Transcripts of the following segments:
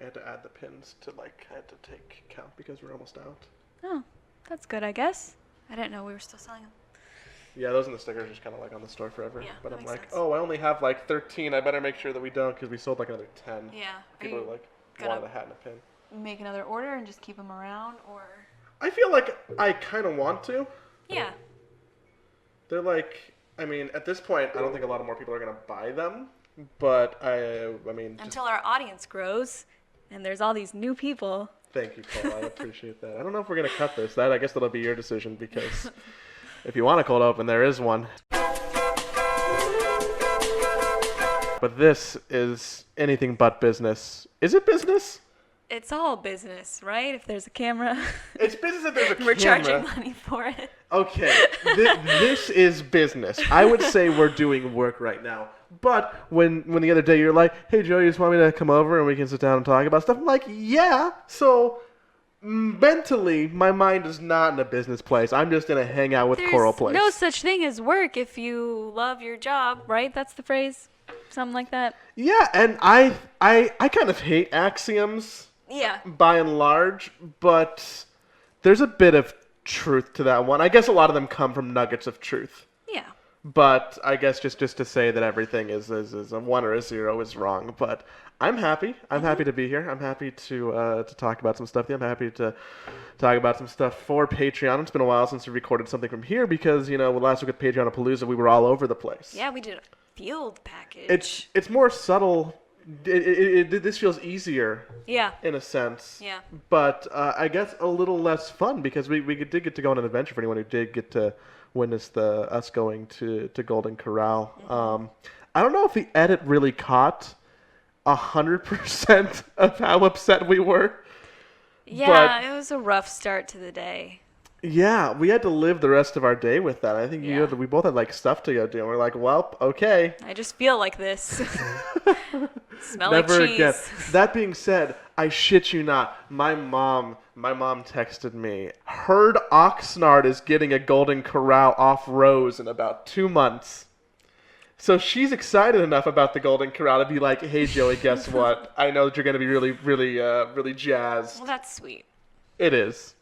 I had to add the pins to I had to take count because we're almost out. Oh, that's good, I guess. I didn't know we were still selling them. Yeah, those and the stickers are just kind of on the store forever. Yeah, but that I'm makes like, sense. oh, I only have 13. I better make sure that we don't because we sold another 10. Yeah. People are wanted a hat and a pin. Make another order and just keep them around, or? I feel like I kind of want to. Yeah. They're at this point, I don't think a lot of more people are going to buy them. But Until our audience grows and there's all these new people. Thank you, Paul. I appreciate that. I don't know if we're going to cut this. I guess that'll be your decision because if you want a cold open, there is one. But this is anything but business. Is it business? It's all business, right? If there's a camera. It's business if there's a camera. We're charging money for it. Okay, this is business. I would say we're doing work right now. But when the other day you're like, hey, Joe, you just want me to come over and we can sit down and talk about stuff? I'm like, yeah. So mentally, my mind is not in a business place. I'm just in a hangout with Coral place. There's no such thing as work if you love your job, right? That's the phrase? Something like that? Yeah, and I kind of hate axioms. Yeah. By and large, but there's a bit of truth to that one. I guess a lot of them come from nuggets of truth. Yeah. But I guess just to say that everything is a 1 or a 0 is wrong. But I'm happy. I'm happy to be here. I'm happy to talk about some stuff. I'm happy to talk about some stuff for Patreon. It's been a while since we recorded something from here because, last week at Patreon-a-Palooza, we were all over the place. Yeah, we did a field package. It's more subtle. This feels easier. Yeah. In a sense. Yeah. But I guess a little less fun because we did get to go on an adventure for anyone who did get to witness us going to Golden Corral. Mm-hmm. I don't know if the edit really caught 100% of how upset we were. Yeah, it was a rough start to the day. Yeah, we had to live the rest of our day with that. I think we both had stuff to go do, and we're like, well, okay. I just feel like this. Smell Never like cheese. Again. That being said, I shit you not. My mom texted me. Heard Oxnard is getting a Golden Corral off Rose in about 2 months. So she's excited enough about the Golden Corral to be like, hey, Joey, guess what? I know that you're going to be really, really, really jazzed. Well, that's sweet. It is.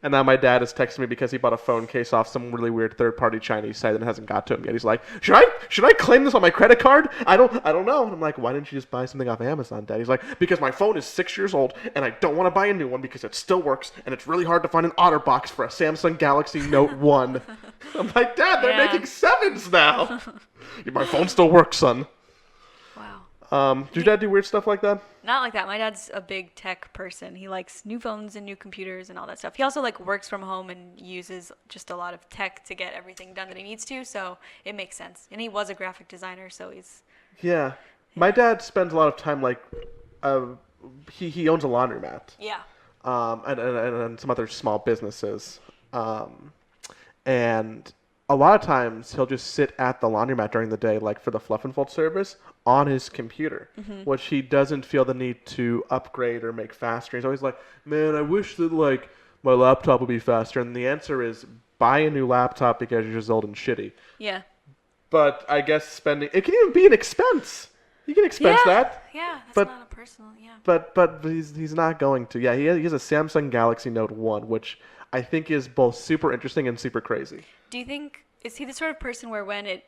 And now my dad is texting me because he bought a phone case off some really weird third-party Chinese site that hasn't got to him yet. He's like, should I claim this on my credit card? I don't know. And I'm like, why didn't you just buy something off Amazon, Dad? He's like, because my phone is 6 years old and I don't want to buy a new one because it still works and it's really hard to find an OtterBox for a Samsung Galaxy Note 1. I'm like, Dad, they're making 7s now. My phone still works, son. Wow. Did your dad do weird stuff like that? Not like that. My dad's a big tech person. He likes new phones and new computers and all that stuff. He also works from home and uses just a lot of tech to get everything done that he needs to, so it makes sense. And he was a graphic designer, so he's... Yeah. My dad spends a lot of time he owns a laundromat. Yeah. And some other small businesses. And a lot of times he'll just sit at the laundromat during the day, for the fluff and fold service, on his computer, which he doesn't feel the need to upgrade or make faster. He's always like, man, I wish that my laptop would be faster. And the answer is buy a new laptop because you're just old and shitty. Yeah. But I guess it can even be an expense. You can expense that. Yeah, that's not a personal, yeah. But he's not going to. Yeah, he has a Samsung Galaxy Note 1, which I think is both super interesting and super crazy. Do you think, is he the sort of person where when it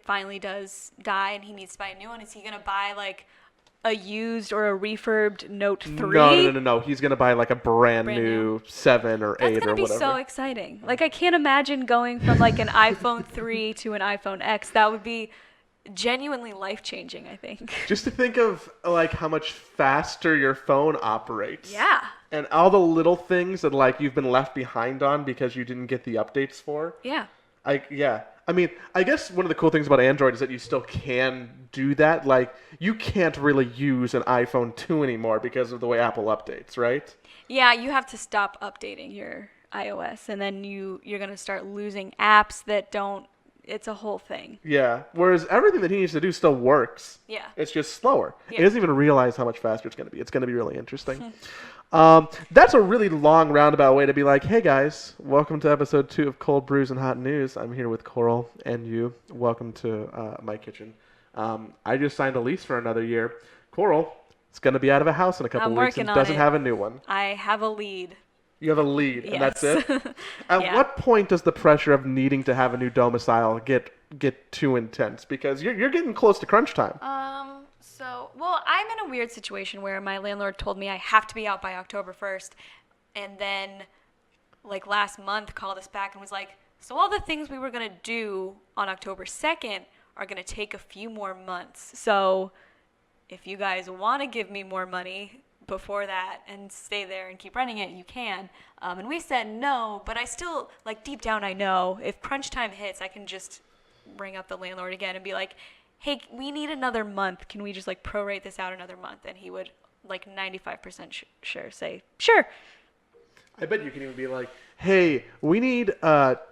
finally does die and he needs to buy a new one, is he going to buy a used or a refurbed Note 3? No. He's going to buy a brand new 7 or 8 or whatever. That's going to be so exciting. I can't imagine going from an iPhone 3 to an iPhone X. That would be genuinely life-changing, I think. Just to think of how much faster your phone operates. Yeah. And all the little things that you've been left behind on because you didn't get the updates for. Yeah. I guess one of the cool things about Android is that you still can do that. You can't really use an iPhone 2 anymore because of the way Apple updates, right? Yeah, you have to stop updating your iOS, and then you're going to start losing apps that don't. It's a whole thing. Yeah. Whereas everything that he needs to do still works. Yeah. It's just slower. Yeah. He doesn't even realize how much faster it's going to be. It's going to be really interesting. That's a really long roundabout way to be like, hey guys, welcome to episode 2 of Cold Brews and Hot News. I'm here with Coral and you. Welcome to my kitchen. I just signed a lease for another year. Coral, It's going to be out of a house in a couple I'm weeks and working on doesn't it. have a new one. I have a lead. You have a lead, and that's Yes. it? At Yeah. what point does the pressure of needing to have a new domicile get too intense? Because you're getting close to crunch time. Well, I'm in a weird situation where my landlord told me I have to be out by October 1st, and then, like, last month called us back and was like, so all the things we were going to do on October 2nd are going to take a few more months. So if you guys want to give me more money before that and stay there and keep running it, you can. And we said no, but I still, like, deep down I know if crunch time hits, I can just ring up the landlord again and be like, hey, we need another month. Can we just, like, prorate this out another month? And he would, like, 95% sure say, sure. I bet you can even be like, hey, we need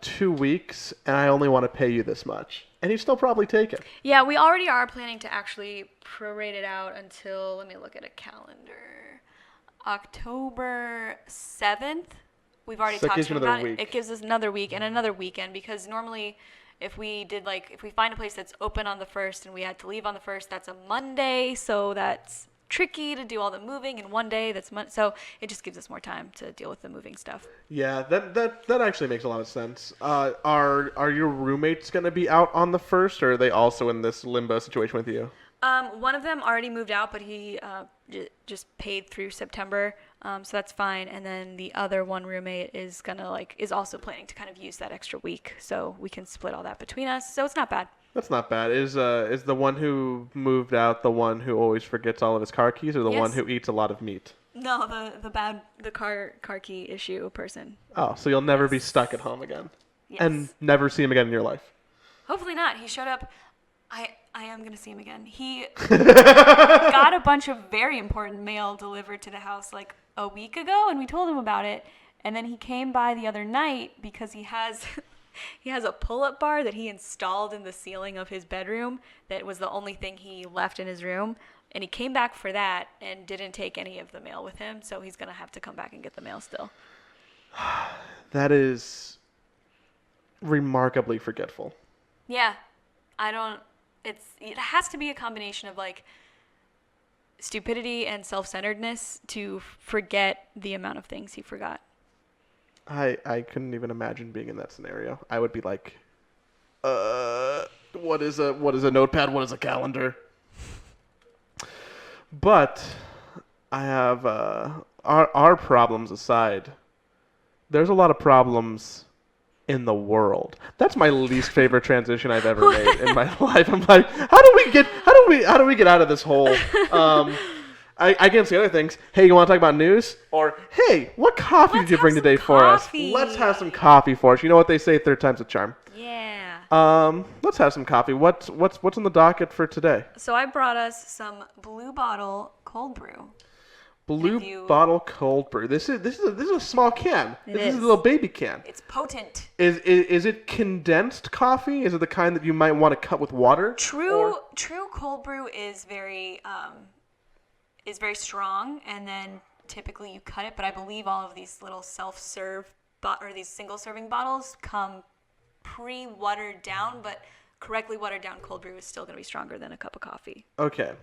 2 weeks, and I only want to pay you this much. And he'd still probably take it. Yeah, we already are planning to actually prorate it out until, let me look at a calendar, October 7th. We've already So it talked gives to you him another about it. week. It gives us another week and another weekend, because normally if we find a place that's open on the 1st and we had to leave on the 1st, that's a Monday, so that's tricky to do all the moving in one day. So it just gives us more time to deal with the moving stuff. Yeah, that actually makes a lot of sense. Are your roommates going to be out on the 1st, or are they also in this limbo situation with you? One of them already moved out, but he just paid through September, so that's fine. And then the other one roommate is also planning to kind of use that extra week, so we can split all that between us. So it's not bad. That's not bad. Is the one who moved out the one who always forgets all of his car keys, or the one Yes. who eats a lot of meat? No, the car key issue person. Oh, so you'll never be stuck at home again, Yes. and never see him again in your life. Hopefully not. He showed up. I am going to see him again. He got a bunch of very important mail delivered to the house like a week ago, and we told him about it. And then he came by the other night because he has a pull-up bar that he installed in the ceiling of his bedroom that was the only thing he left in his room. And he came back for that and didn't take any of the mail with him, so he's going to have to come back and get the mail still. That is remarkably forgetful. Yeah. It has to be a combination of, like, stupidity and self-centeredness to forget the amount of things he forgot. I couldn't even imagine being in that scenario. I would be like, what is a notepad? What is a calendar? But I have our problems aside. There's a lot of problems in the world. That's my least favorite transition I've ever made in my life. I'm like, how do we get out of this hole? I can say other things. Hey, you want to talk about news? Or, hey, what coffee did you bring today for us? Let's have some coffee for us. You know what they say, third time's a charm. Yeah. Let's have some coffee. What's on the docket for today? So I brought us some Blue Bottle cold brew. Blue Bottle cold brew. This is a small can. This is a is. little baby can. It's potent. Is it condensed coffee? Is it the kind that you might want to cut with water? True cold brew is very strong, and then typically you cut it, but I believe all of these little self-serve or these single-serving bottles come pre-watered down, but correctly watered down cold brew is still going to be stronger than a cup of coffee. Okay.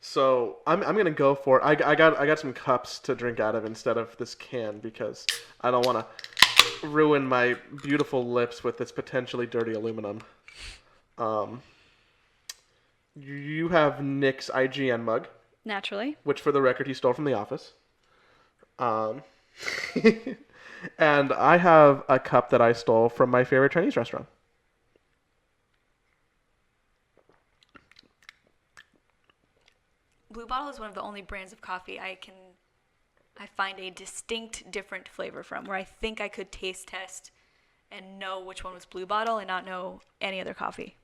So I'm gonna go for it. I got some cups to drink out of instead of this can because I don't want to ruin my beautiful lips with this potentially dirty aluminum. You have Nick's IGN mug, Naturally. which for the record he stole from the office. And I have a cup that I stole from my favorite Chinese restaurant. Blue Bottle is one of the only brands of coffee I find a distinct different flavor from, where I think I could taste test and know which one was Blue Bottle and not know any other coffee.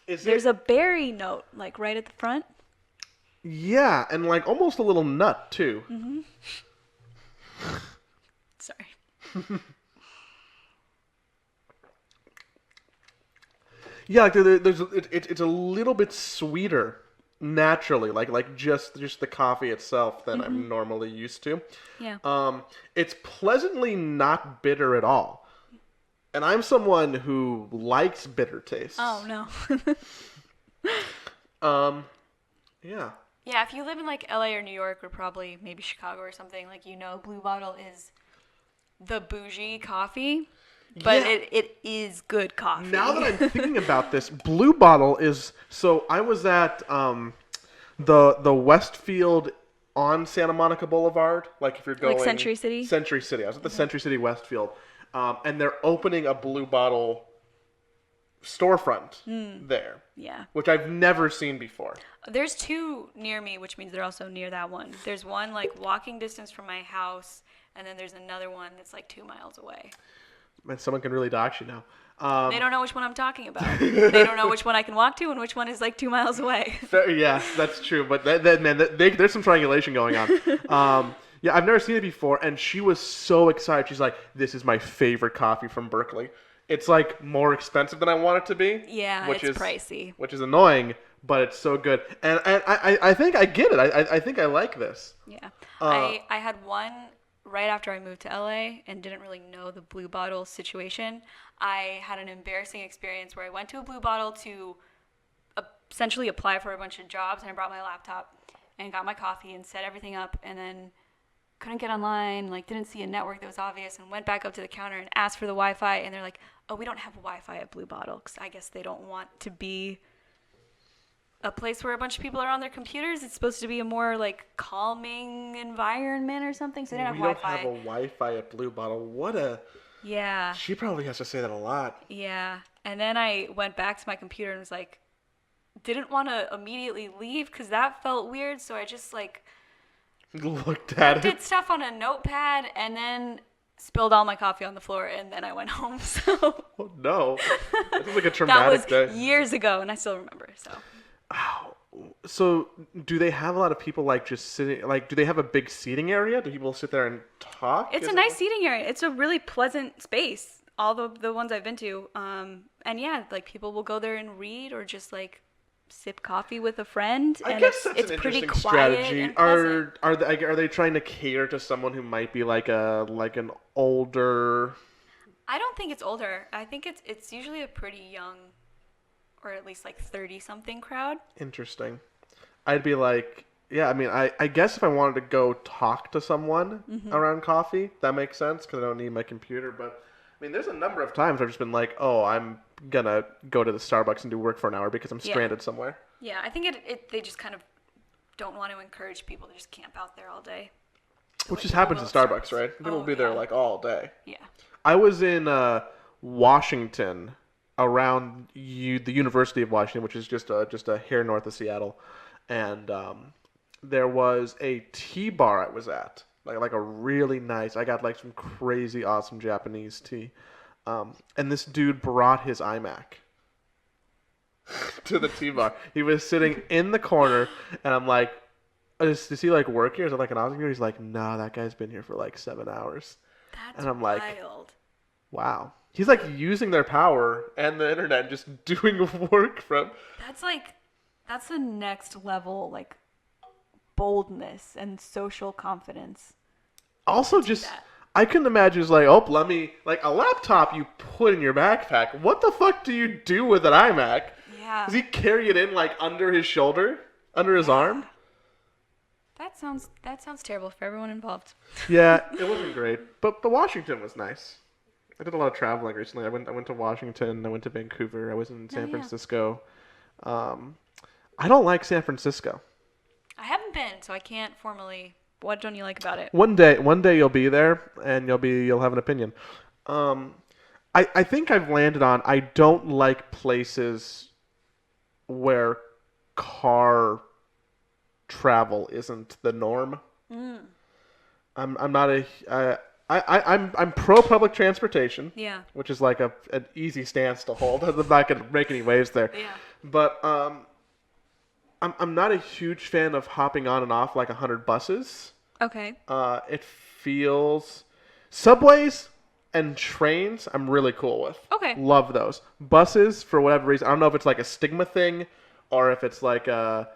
There's a berry note, like, right at the front. Yeah, and like almost a little nut too. Mm-hmm. Sorry. Yeah, like it's a little bit sweeter naturally, like just the coffee itself than I'm normally used to. Yeah. It's pleasantly not bitter at all. And I'm someone who likes bitter tastes. Oh, no. Yeah. Yeah, if you live in like LA or New York or probably maybe Chicago or something, like Blue Bottle is the bougie coffee, but Yeah. it is good coffee. Now that I'm thinking about this, Blue Bottle is so I was at the Westfield on Santa Monica Boulevard. Like if you're going Like Century City? Century City. I was at the Century City Westfield, and they're opening a Blue Bottle storefront there, Yeah. which I've never seen before. There's two near me, which means they're also near that one. There's one like walking distance from my house, and then there's another one that's like 2 miles away. Man, someone can really dox you now. They don't know which one I'm talking about. They don't know which one I can walk to and which one is like 2 miles away. Yeah, that's true. But there's some triangulation going on. Yeah, I've never seen it before, and she was so excited. She's like, "This is my favorite coffee from Berkeley." It's like more expensive than I want it to be. Yeah, which it's is pricey. which is annoying, but it's so good. And I think I get it. I think I like this. Yeah. I had one right after I moved to LA and didn't really know the Blue Bottle situation. I had an embarrassing experience where I went to a Blue Bottle to essentially apply for a bunch of jobs, and I brought my laptop and got my coffee and set everything up, and then couldn't get online, like didn't see a network that was obvious, and went back up to the counter and asked for the Wi-Fi, and they're like, "Oh, we don't have Wi-Fi at Blue Bottle," because I guess they don't want to be a place where a bunch of people are on their computers. It's supposed to be a more like calming environment or something, so they don't have We don't Wi-Fi. have a Wi-Fi at Blue Bottle. What a... Yeah. She probably has to say that a lot. Yeah. And then I went back to my computer and was like, didn't want to immediately leave because that felt weird, so I just like Looked at it. did stuff on a notepad and then spilled all my coffee on the floor, and then I went home. So Oh no, this is like a that traumatic was day. years ago, and I still remember. So So, do they have a lot of people like just sitting? Like, do they have a big seating area? Do people sit there and talk? it's Is a it- nice seating area. It's a really pleasant space. All the ones I've been to, and yeah, like people will go there and read or just like sip coffee with a friend. I And guess that's it's an pretty interesting quiet strategy. and pleasant. Are they trying to cater to someone who might be like an older? I don't think it's older. I think it's usually a pretty young, or at least like 30-something crowd. Interesting. I'd be like, yeah. I mean, I guess if I wanted to go talk to someone around coffee, that makes sense because I don't need my computer. But I mean, there's a number of times I've just been like, oh, I'm gonna go to the Starbucks and do work for an hour because I'm Yeah. stranded somewhere. Yeah, I think they just kind of don't want to encourage people to just camp out there all day. Which Like just the happens at little Starbucks, right? People Oh, will be there yeah. like all day. Yeah. I was in Washington, around the University of Washington, which is just a hair north of Seattle, and there was a tea bar I was at, like a really nice. I got like some crazy awesome Japanese tea, and this dude brought his iMac to the tea bar. He was sitting in the corner, and I'm like, does he like work here? Is it like an office here? He's like, no, that guy's been here for like 7 hours. That's And I'm like, wild. Wow. He's like using their power and the internet, just doing work from. That's the next level, like boldness and social confidence. Also, that. I couldn't imagine just like, oh, let me, like a laptop you put in your backpack. What the fuck do you do with an iMac? Yeah. Does he carry it in like under his shoulder, under his arm? That sounds terrible for everyone involved. Yeah, it wasn't great, but Washington was nice. I did a lot of traveling recently. I went to Washington. I went to Vancouver. I was in San yeah. Francisco. I don't like San Francisco. I haven't been, so I can't formally. What don't you like about it? One day you'll be there and you'll have an opinion. I think I've landed on I don't like places where car travel isn't the norm. I'm not I'm pro public transportation. Yeah. Which is like an easy stance to hold. I'm not gonna make any waves there. Yeah. But I'm not a huge fan of hopping on and off like 100 buses. Okay. It feels subways and trains I'm really cool with. Okay. Love those. Buses, for whatever reason, I don't know if it's like a stigma thing or if it's like a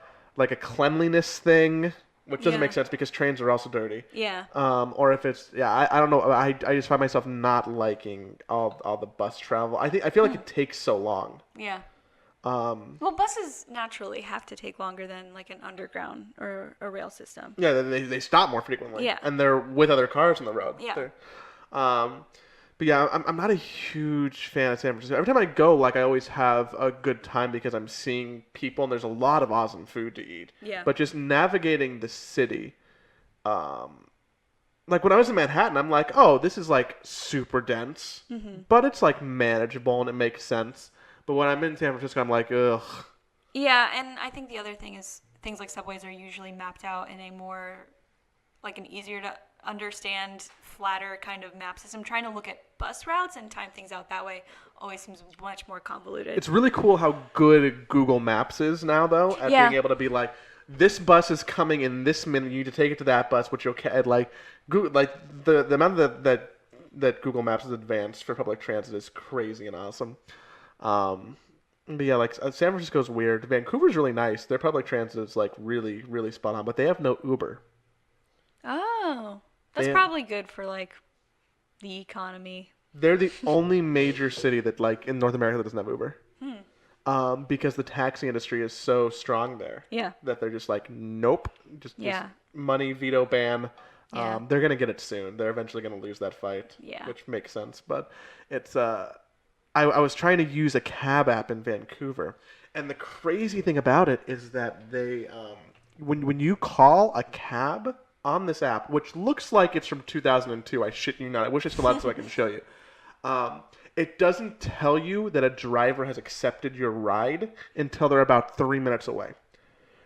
cleanliness thing, which doesn't Yeah. make sense because trains are also dirty. Yeah. Or if it's I don't know. I just find myself not liking all the bus travel. I feel like it takes so long. Yeah. Well, buses naturally have to take longer than like an underground or a rail system. Yeah, they stop more frequently, Yeah. and they're with other cars on the road. Yeah. Um, but yeah, I'm not a huge fan of San Francisco. Every time I go, like I always have a good time because I'm seeing people and there's a lot of awesome food to eat. Yeah. But just navigating the city, um, like when I was in Manhattan, I'm like, oh, this is like super dense, but it's like manageable and it makes sense. But when I'm in San Francisco, I'm like, ugh. Yeah, and I think the other thing is things like subways are usually mapped out in a more like an easier to understand, flatter kind of map system. Trying to look at bus routes and time things out that way always seems much more convoluted. It's really cool how good Google Maps is now, though, at Yeah. being able to be like, this bus is coming in this minute. You need to take it to that bus, which you'll like. Google, like the amount that Google Maps is advanced for public transit is crazy and awesome. But yeah, like San Francisco's weird. Vancouver's really nice. Their public transit is like really really spot on, but they have no Uber. Oh, that's They- probably good for like the economy. They're the only major city that like in North America that doesn't have Uber. Because the taxi industry is so strong there. Yeah. That they're just like, nope, just Yeah. money veto ban. Yeah. They're gonna get it soon. They're eventually gonna lose that fight. Yeah. Which makes sense, but it's I was trying to use a cab app in Vancouver, and the crazy thing about it is that they when you call a cab on this app, which looks like it's from 2002, I shit you not. I wish I still had it so I can show you. It doesn't tell you that a driver has accepted your ride until they're about 3 minutes away.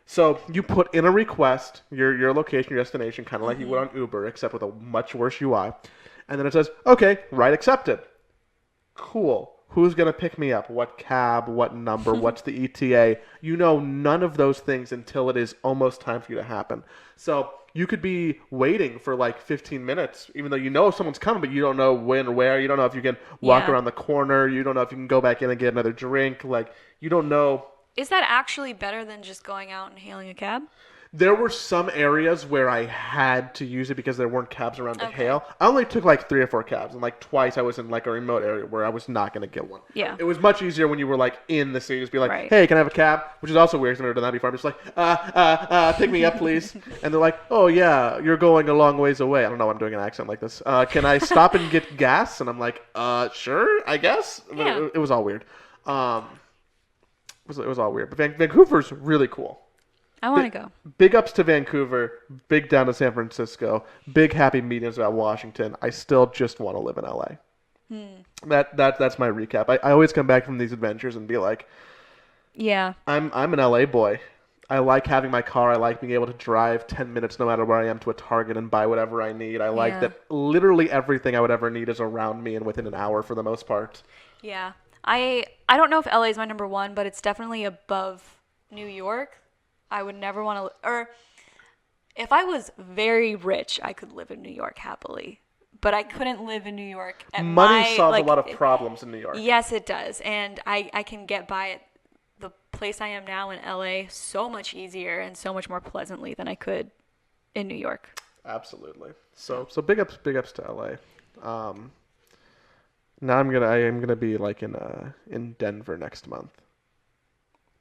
So you put in a request, your location, your destination, kind of like you would on Uber, except with a much worse UI. And then it says, okay, ride accepted. Cool. Who's going to pick me up? What cab? What number? What's the ETA? You know none of those things until it is almost time for you to happen. So you could be waiting for like 15 minutes, even though you know someone's coming, but you don't know when or where. You don't know if you can walk Yeah. around the corner. You don't know if you can go back in and get another drink. Like, you don't know. Is that actually better than just going out and hailing a cab? There were some areas where I had to use it because there weren't cabs around to Okay. hail. I only took like 3 or 4 cabs, and like twice I was in like a remote area where I was not going to get one. Yeah. It was much easier when you were like in the city, just be like, Right. hey, can I have a cab? Which is also weird because I've never done that before. I'm just like, pick me up, please. And they're like, oh yeah, you're going a long ways away. I don't know why I'm doing an accent like this. Can I stop and get gas? And I'm like, sure, I guess. But Yeah. it was all weird. It was all weird. But Vancouver's really cool. I want to go. Big ups to Vancouver, big down to San Francisco, big happy meetings about Washington. I still just want to live in LA. That's my recap. I always come back from these adventures and be like, Yeah. I'm an LA boy. I like having my car. I like being able to drive 10 minutes no matter where I am to a Target and buy whatever I need. I like Yeah. that literally everything I would ever need is around me and within an hour for the most part. Yeah. I don't know if LA is my number one, but it's definitely above New York. I would never want to, or if I was very rich, I could live in New York happily. But I couldn't live in New York. At Money solves like, a lot of problems in New York. Yes, it does. And I can get by at the place I am now in LA so much easier and so much more pleasantly than I could in New York. Absolutely. So big ups to LA. Now I am gonna be like in Denver next month.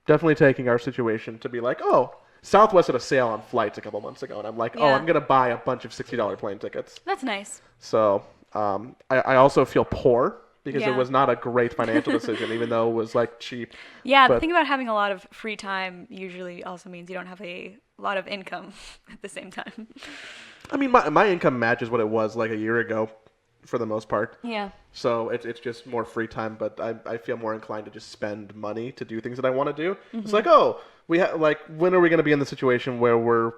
Definitely taking our situation to be like, oh, Southwest had a sale on flights a couple months ago, and I'm like, oh, Yeah. I'm gonna buy a bunch of $60 plane tickets. That's nice. So I also feel poor because it Yeah. was not a great financial decision, even though it was like cheap. Yeah, the But- thing about having a lot of free time usually also means you don't have a lot of income at the same time. I mean, my income matches what it was like a year ago, for the most part. Yeah. So it's just more free time, but I feel more inclined to just spend money to do things that I want to do. It's like, oh, when are we going to be in the situation where we're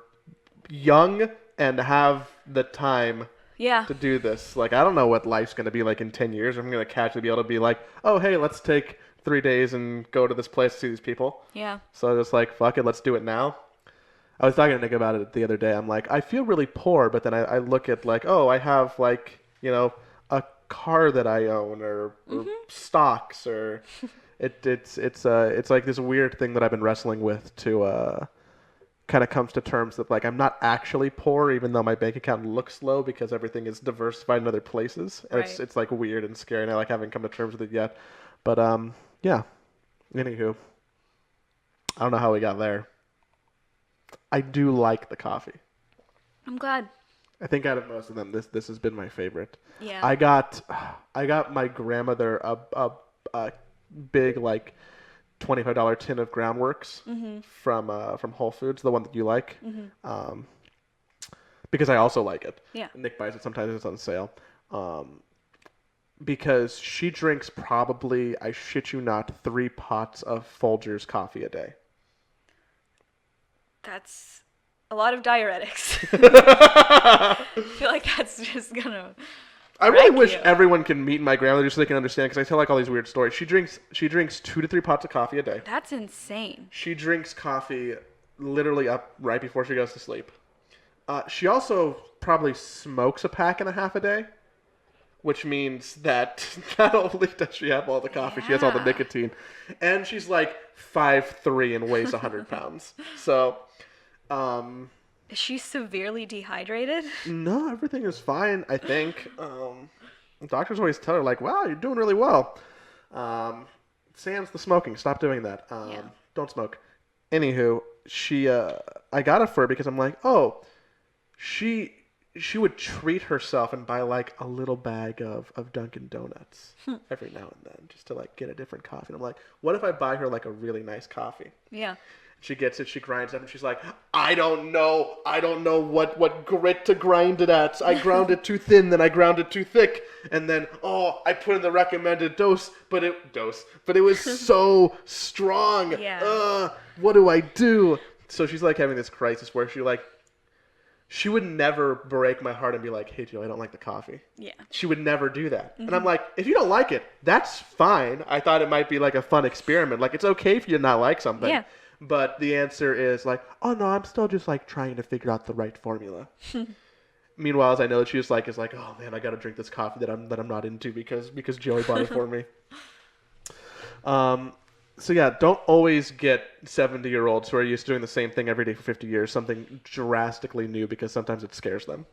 young and have the time Yeah. to do this? Like, I don't know what life's going to be like in 10 years. I'm going to casually be able to be like, oh, hey, let's take 3 days and go to this place to see these people. Yeah. So just like, fuck it, let's do it now. I was talking to Nick about it the other day. I'm like, I feel really poor, but then I look at like, oh, I have like, a car that I own or stocks or it's like this weird thing that I've been wrestling with to kind of comes to terms that like I'm not actually poor even though my bank account looks low because everything is diversified in other places and Right. it's like weird and scary and I like haven't come to terms with it yet. But yeah. Anywho. I don't know how we got there. I do like the coffee. I'm glad. I think out of most of them, this has been my favorite. Yeah. I got my grandmother a big like $25 tin of Groundworks from Whole Foods, the one that you like, because I also like it. Yeah. Nick buys it sometimes; it's on sale. Because she drinks probably, I shit you not, 3 pots of Folgers coffee a day. That's a lot of diuretics. I feel like that's just gonna. I really wreck wish you. everyone can meet my grandmother just so they can understand, because I tell like all these weird stories. She drinks 2 to 3 pots of coffee a day. That's insane. She drinks coffee literally up right before she goes to sleep. She also probably smokes a pack and a half a day, which means that not only does she have all the coffee, she has all the Yeah. nicotine, and she's like 5'3" and weighs 100 pounds. So, Is she severely dehydrated? no, everything is fine, I think. Doctors always tell her, like, wow, you're doing really well. Sans the smoking. Stop doing that. Yeah. Don't smoke. Anywho, I got it for her because I'm like, oh, she would treat herself and buy like a little bag of Dunkin' Donuts every now and then just to like get a different coffee. And I'm like, what if I buy her like a really nice coffee? Yeah. She gets it, she grinds it, and she's like, I don't know what grit to grind it at. I ground it too thin, then I ground it too thick, and then, I put in the recommended dose, but it was so strong. Yeah. What do I do? So she's like having this crisis where she would never break my heart and be like, hey, Joe, I don't like the coffee. Yeah. She would never do that. And I'm like, if you don't like it, that's fine. I thought it might be like a fun experiment. Like, it's okay for you to not like something. Yeah. But the answer is like, oh no, I'm still just like trying to figure out the right formula. Meanwhile, as I know, she just like is like, oh man, I got to drink this coffee that I'm not into because Joey bought it for me. So yeah, don't always get 70-year-olds who are used to doing the same thing every day for 50 years, something drastically new, because sometimes it scares them.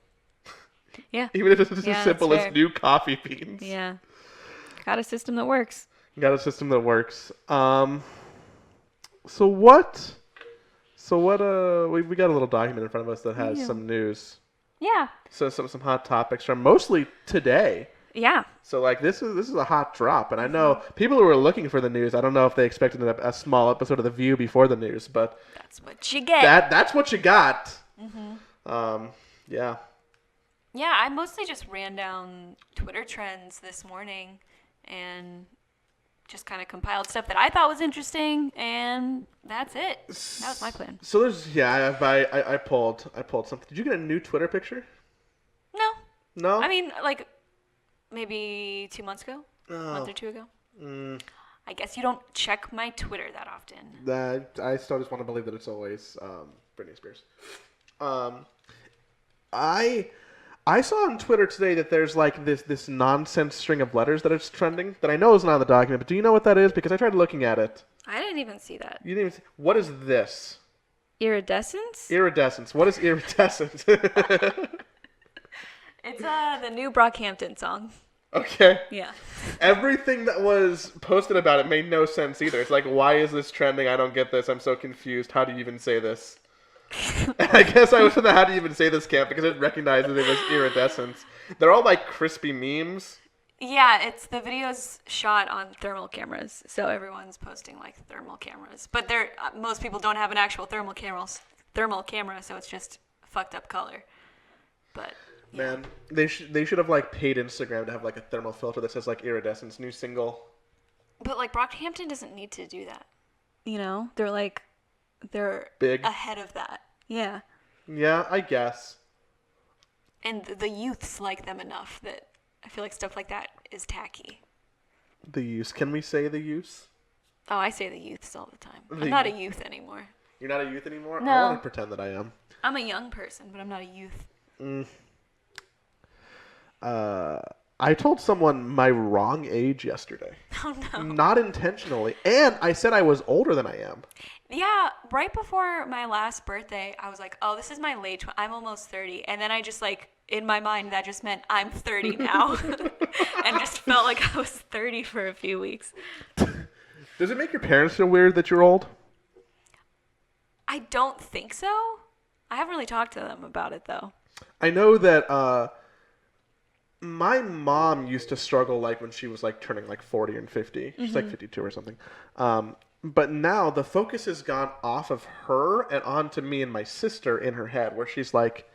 Yeah. Even if it's just Yeah, as simple that's as fair. new coffee beans. Yeah. Got a system that works. Got a system that works. So what? We got a little document in front of us that has Yeah. some news. Yeah. So some hot topics from mostly today. Yeah. So like this is a hot drop, and I know people who were looking for the news. I don't know if they expected a small episode of The View before the news, but That's what you get. that's what you got. Yeah. Yeah, I mostly just ran down Twitter trends this morning and just kind of compiled stuff that I thought was interesting, and that's it. That was my plan. So I pulled something. Did you get a new Twitter picture? No. No. I mean, like, maybe 2 months ago? A month or two ago? I guess you don't check my Twitter that often. I still just want to believe that it's always Britney Spears. I saw on Twitter today that there's like this nonsense string of letters that is trending that I know is not on the document, but do you know what that is? Because I tried looking at it. I didn't even see that. You didn't even see, what is this? Iridescence? Iridescence. What is iridescence? It's the new Brockhampton song. Okay. Yeah. Everything that was posted about it made no sense either. It's like, why is this trending? I don't get this. I'm so confused. How do you even say this? I guess I was in the how do you even say this camp because it recognized that it was iridescence. They're all like crispy memes. Yeah, it's the videos shot on thermal cameras, so everyone's posting like thermal cameras. But most people don't have an actual thermal camera, so it's just a fucked up color. But yeah. Man, they should have like paid Instagram to have like a thermal filter that says like iridescence, new single. But like Brockhampton doesn't need to do that. You know, they're Big. ahead of that. Yeah. Yeah, I guess. And the youths like them enough that I feel like stuff like that is tacky. The use. Can we say the use? Oh, I say the youths all the time. The I'm not a youth. youth anymore. You're not a youth anymore? No. I want to pretend that I am. I'm a young person, but I'm not a youth. I told someone my wrong age yesterday. Oh no. Not intentionally. And I said I was older than I am. Yeah, right before my last birthday, I was like, oh, this is my late, I'm almost 30. And then I just like, in my mind, that just meant I'm 30 now. And just felt like I was 30 for a few weeks. Does it make your parents feel weird that you're old? I don't think so. I haven't really talked to them about it though. I know that my mom used to struggle like when she was like turning like 40 and 50. She's like 52 or something. But now the focus has gone off of her and onto me and my sister in her head, where she's like,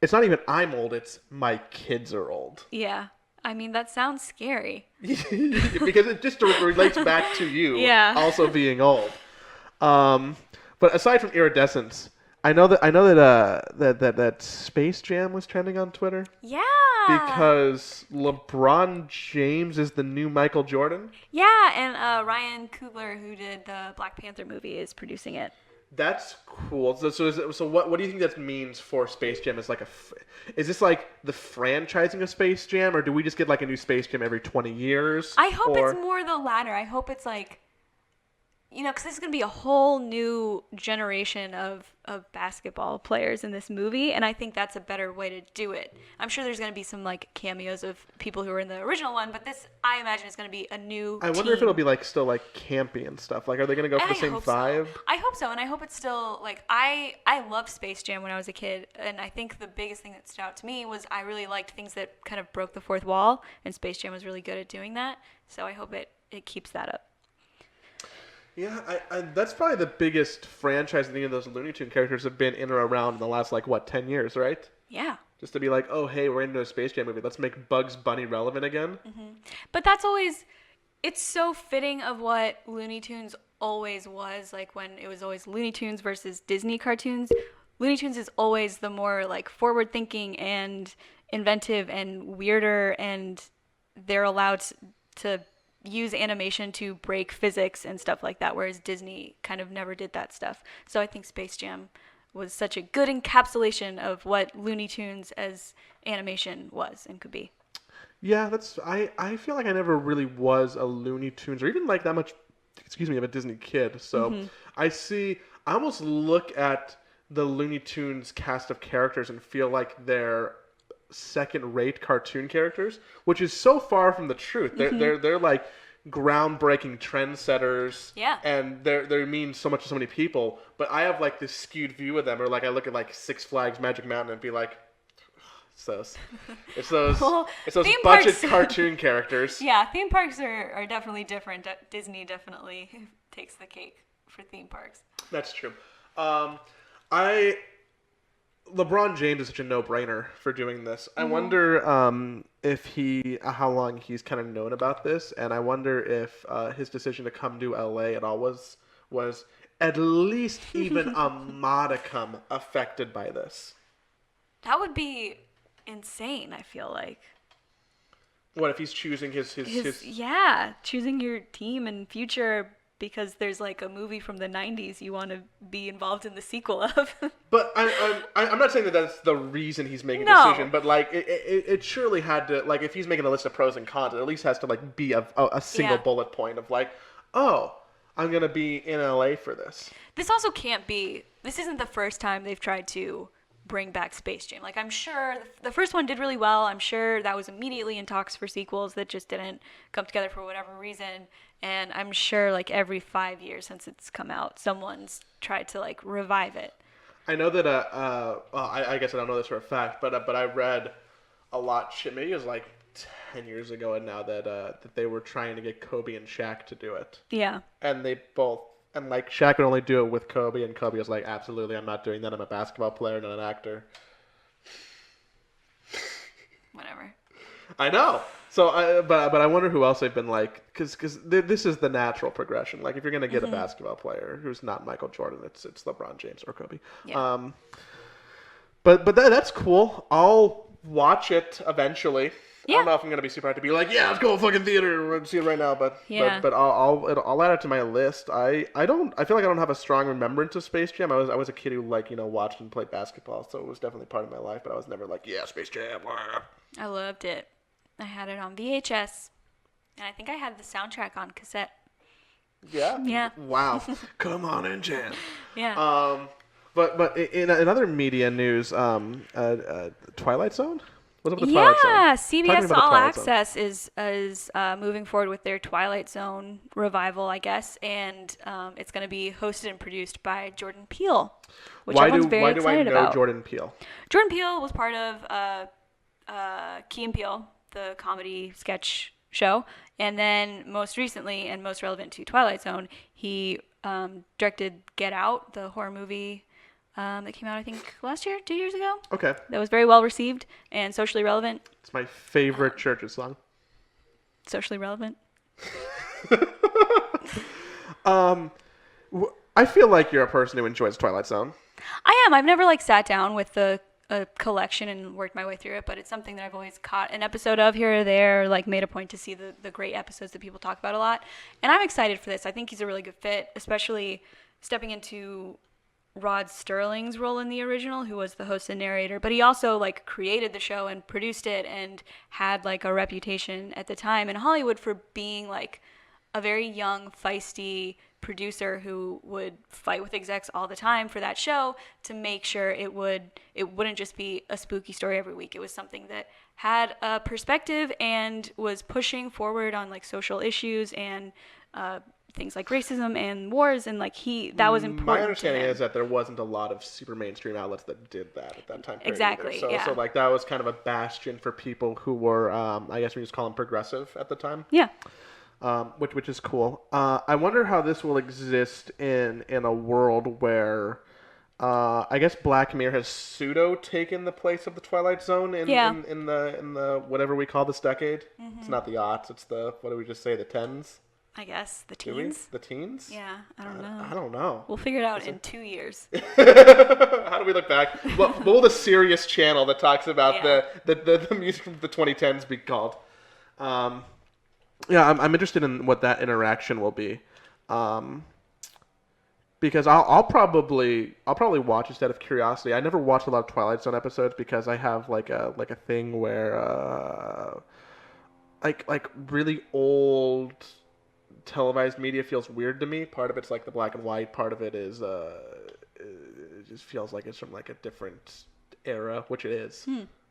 it's not even I'm old, it's my kids are old. Yeah. I mean, that sounds scary. Because it just relates back to you Yeah. also being old. But aside from iridescence, I know that Space Jam was trending on Twitter. Yeah. Because LeBron James is the new Michael Jordan. Yeah, and Ryan Coogler, who did the Black Panther movie, is producing it. That's cool. So what do you think that means for Space Jam? Is this like the franchising of Space Jam, or do we just get like a new Space Jam every 20 years? I hope it's more the latter. I hope it's like, because this is going to be a whole new generation of basketball players in this movie, and I think that's a better way to do it. I'm sure there's going to be some like cameos of people who were in the original one, but this, I imagine, is going to be a new I wonder team. if it'll be like still like campy and stuff. Like, are they going to go for the same vibe? I hope so, and I hope it's still like I loved Space Jam when I was a kid, and I think the biggest thing that stood out to me was I really liked things that kind of broke the fourth wall, and Space Jam was really good at doing that. So I hope it keeps that up. Yeah, I that's probably the biggest franchise any of those Looney Tune characters have been in or around in the last, 10 years, right? Yeah. Just to be like, oh, hey, we're into a Space Jam movie. Let's make Bugs Bunny relevant again. Mm-hmm. But that's always, it's so fitting of what Looney Tunes always was, like when it was always Looney Tunes versus Disney cartoons. Looney Tunes is always the more like forward-thinking and inventive and weirder, and they're allowed to use animation to break physics and stuff like that, whereas Disney kind of never did that stuff. So I think Space Jam was such a good encapsulation of what Looney Tunes as animation was and could be. Yeah, I feel like I never really was a Looney Tunes or even like that much, of a Disney kid. So I almost look at the Looney Tunes cast of characters and feel like they're second-rate cartoon characters, which is so far from the truth. They're like groundbreaking trendsetters, yeah, and they mean so much to so many people. But I have like this skewed view of them, or like I look at like Six Flags Magic Mountain and be like, it's those well, budget parks, cartoon characters. Yeah, theme parks are definitely different. Disney definitely takes the cake for theme parks. That's true. LeBron James is such a no-brainer for doing this. I wonder how long he's kind of known about this, and I wonder if his decision to come to LA at all was at least even a modicum affected by this. That would be insane, I feel like. What if he's choosing his yeah, choosing your team and future because there's like a movie from the 90s you want to be involved in the sequel of. But I'm not saying that that's the reason he's making a decision, but like it surely had to, like, if he's making a list of pros and cons, it at least has to like be a single bullet point of like, oh, I'm going to be in LA for this. This also can't be, this isn't the first time they've tried to bring back Space Jam. Like, I'm sure the first one did really well. I'm sure that was immediately in talks for sequels that just didn't come together for whatever reason. And I'm sure like every 5 years since it's come out, someone's tried to like revive it. I know that I guess I don't know this for a fact, but I read a lot. Maybe it was like 10 years ago, and now that they were trying to get Kobe and Shaq to do it. Yeah. And they both, and like Shaq could only do it with Kobe, and Kobe was like, absolutely, I'm not doing that. I'm a basketball player, not an actor. Whatever. I know. So, but I wonder who else they've been like, because this is the natural progression. Like, if you're gonna get a basketball player who's not Michael Jordan, it's LeBron James or Kobe. Yeah. But that's cool. I'll watch it eventually. Yeah. I don't know if I'm gonna be super hard to be like, yeah, let's go to fucking theater and see it right now. But I'll add it to my list. I feel like I don't have a strong remembrance of Space Jam. I was a kid who watched and played basketball, so it was definitely part of my life. But I was never like, yeah, Space Jam. I loved it. I had it on VHS, and I think I had the soundtrack on cassette. Yeah. Yeah. Wow. Come on in, Jan. Yeah. But in other media news, Twilight Zone What's up with the Twilight Zone? Yeah, Talk to me CBS about the All Twilight Zone. Access is moving forward with their Twilight Zone revival, I guess, and it's going to be hosted and produced by Jordan Peele, which everyone's very Why do I excited know about. Jordan Peele? Jordan Peele was part of Key and Peele, the comedy sketch show, and then most recently and most relevant to Twilight Zone, he directed Get Out, the horror movie that came out I think last year, 2 years ago. Okay. That was very well received and socially relevant. It's my favorite Churches song. Socially relevant. I feel like you're a person who enjoys Twilight Zone. I am. I've never sat down with a collection and worked my way through it, but it's something that I've always caught an episode of here or there, made a point to see the great episodes that people talk about a lot. And I'm excited for this. I think he's a really good fit, especially stepping into Rod Sterling's role in the original, who was the host and narrator, but he also created the show and produced it and had a reputation at the time in Hollywood for being a very young, feisty producer who would fight with execs all the time for that show to make sure it wouldn't just be a spooky story every week. It was something that had a perspective and was pushing forward on social issues and things like racism and wars, and that was important. My understanding to him. is that there wasn't a lot of super mainstream outlets that did that at that time period. Exactly. Either. Yeah. So that was kind of a bastion for people who were, I guess we just call them progressive at the time. Yeah. Which is cool. I wonder how this will exist in a world where, I guess Black Mirror has pseudo taken the place of the Twilight Zone in the whatever we call this decade. Mm-hmm. It's not the aughts. It's the, what do we just say, the tens? I guess the teens. The teens? Yeah, I don't know. I don't know. We'll figure it out in 2 years. How do we look back? What will the serious channel that talks about the music from the 2010s be called? Yeah, I'm interested in what that interaction will be, because I'll probably watch just out of curiosity. I never watched a lot of Twilight Zone episodes because I have a thing where like really old televised media feels weird to me. Part of it's the black and white. Part of it is it just feels like it's from a different era, which it is.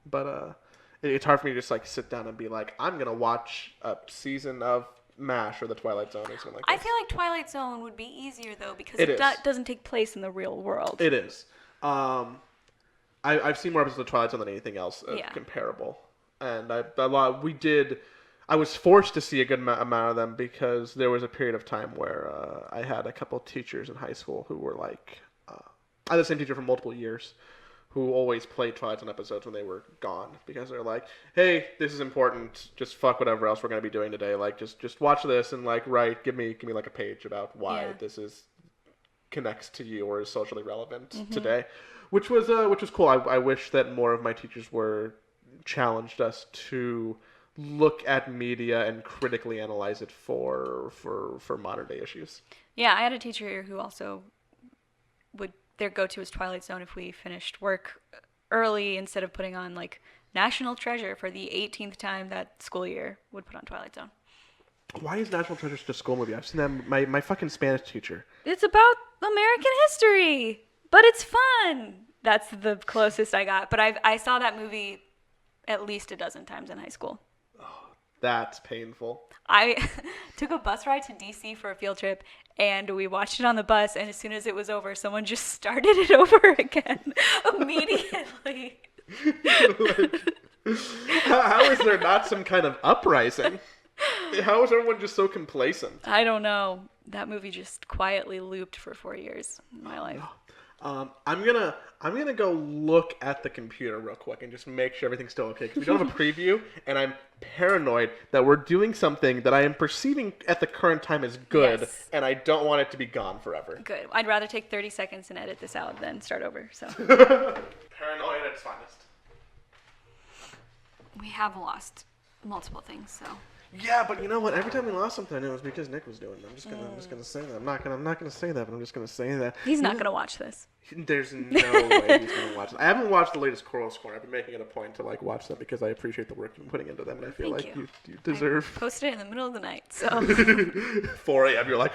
But it's hard for me to just sit down and be I'm gonna watch a season of MASH or the Twilight Zone or something like that. I feel like Twilight Zone would be easier though because it doesn't take place in the real world. It is. I've seen more episodes of Twilight Zone than anything else comparable, and I was forced to see a good amount of them because there was a period of time where I had a couple teachers in high school who were I had the same teacher for multiple years who always played Twilight Zone episodes when they were gone because they're hey, this is important. Just fuck whatever else we're gonna be doing today. Just watch this and write. Give me a page about why this connects to you or is socially relevant today, which was cool. I wish that more of my teachers were challenged us to look at media and critically analyze it for modern day issues. Yeah, I had a teacher who also would their go-to was Twilight Zone if we finished work early instead of putting on National Treasure for the 18th time that school year would put on Twilight Zone. Why is National Treasure such a school movie? I've seen that my fucking Spanish teacher. It's about American history, but it's fun. That's the closest I got. But I saw that movie at least a dozen times in high school. That's painful. I took a bus ride to DC for a field trip, and we watched it on the bus, and as soon as it was over, someone just started it over again immediately. How is there not some kind of uprising? How is everyone just so complacent? I don't know. That movie just quietly looped for 4 years in my life. I'm gonna go look at the computer real quick and just make sure everything's still okay because we don't have a preview, and I'm paranoid that we're doing something that I am perceiving at the current time as good, and I don't want it to be gone forever. Good. I'd rather take 30 seconds and edit this out than start over. So paranoid at its finest. We have lost multiple things, so. Yeah, but you know what? Every time we lost something, it was because Nick was doing it. I'm just gonna say that. I'm not gonna say that, but I'm just gonna say that. He's not gonna watch this. There's no way he's gonna watch it. I haven't watched the latest Coral Score. I've been making it a point to watch them because I appreciate the work you're putting into them, and I feel Thank you deserve. I posted it in the middle of the night, so. 4 a.m. You're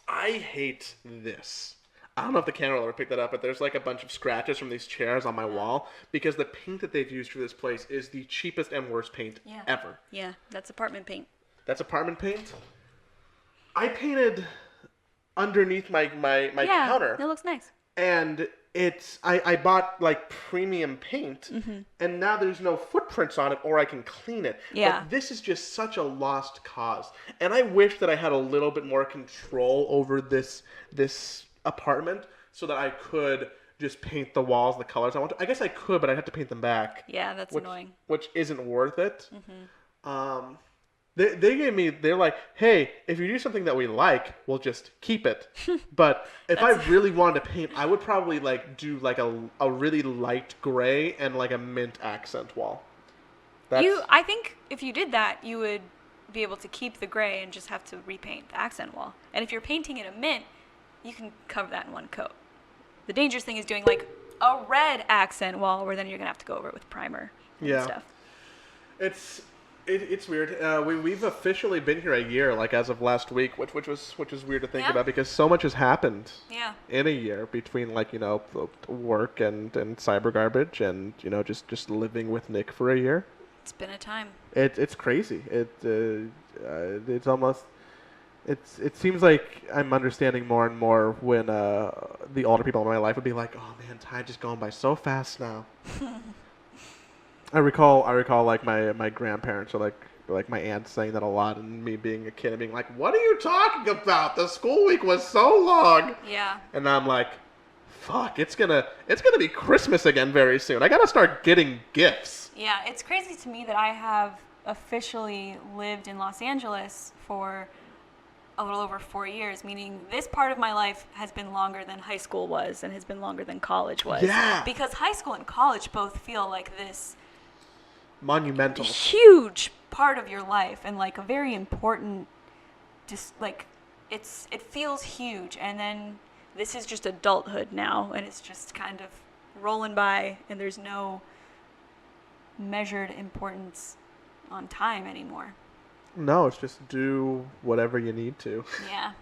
I hate this. I don't know if the camera will ever pick that up, but there's like a bunch of scratches from these chairs on my wall because the paint that they've used for this place is the cheapest and worst paint ever. Yeah, that's apartment paint. That's apartment paint. I painted underneath my counter. It looks nice. And I bought like premium paint, and now there's no footprints on it, or I can clean it. Yeah. Like, this is just such a lost cause, and I wish that I had a little bit more control over this apartment, so that I could just paint the walls the colors I want to. I guess I could, but I'd have to paint them back. Yeah, that's annoying. Which isn't worth it. They gave me, they're like, hey, if you do something that we like, we'll just keep it. But if I really wanted to paint, I would probably like do like a really light gray and like a mint accent wall. I think if you did that, you would be able to keep the gray and just have to repaint the accent wall. And if you're painting it a mint, you can cover that in one coat. The dangerous thing is doing like a red accent wall, where then you're gonna have to go over it with primer and stuff. It's weird. We've officially been here a year, like as of last week, which was weird to think about because so much has happened. In a year between like work and cyber garbage and just living with Nick for a year. It's been a time. It's crazy. It's almost. It seems like I'm understanding more and more when the older people in my life would be like, "Oh man, time just going by so fast now." I recall like my grandparents or like my aunt saying that a lot, and me being a kid and being like, "What are you talking about? The school week was so long." Yeah. And I'm like, "Fuck, it's gonna be Christmas again very soon. I gotta start getting gifts." Yeah, it's crazy to me that I have officially lived in Los Angeles for a little over 4 years, meaning this part of my life has been longer than high school was and has been longer than college was. Yeah. Because high school and college both feel like this monumental, huge part of your life and like a very important, just like it feels huge. And then this is just adulthood now, and it's just kind of rolling by, and there's no measured importance on time anymore. No, it's just do whatever you need to. Yeah.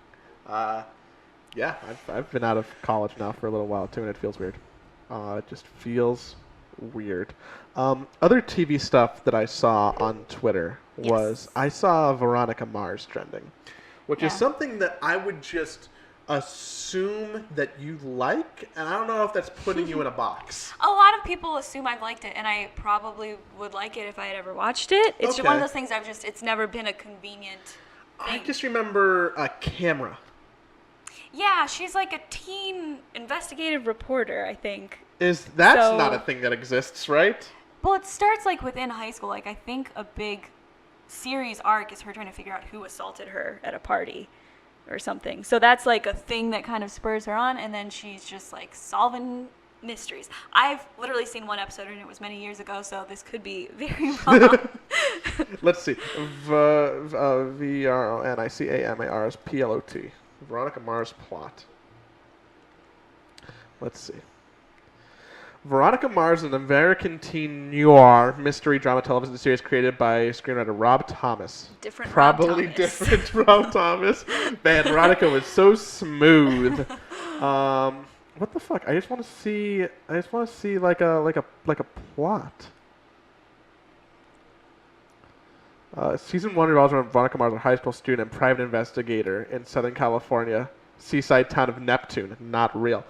Yeah, I've been out of college now for a little while too, and it feels weird. It just feels weird. Other TV stuff that I saw on Twitter was I saw Veronica Mars trending, which is something that I would just assume that you like, and I don't know if that's putting you in a box. A lot of people assume I've liked it, and I probably would like it if I had ever watched it. It's just one of those things it's never been a convenient thing. I just remember a camera. Yeah, she's like a teen investigative reporter, I think. That's not a thing that exists, right? Well, it starts like within high school. Like I think a big series arc is her trying to figure out who assaulted her at a party or something. So that's like a thing that kind of spurs her on, and then she's just like solving mysteries. I've literally seen one episode, and it was many years ago, so this could be very wrong. Let's see. VRONICAMARSPLOT. Veronica Mars plot. Let's see. Veronica Mars is an American teen noir mystery drama television series created by screenwriter Rob Thomas. Probably different Rob Thomas. Man, Veronica was so smooth. What the fuck? I just want to see like a plot. Season 1 revolves around Veronica Mars, a high school student and private investigator in Southern California, seaside town of Neptune. Not real.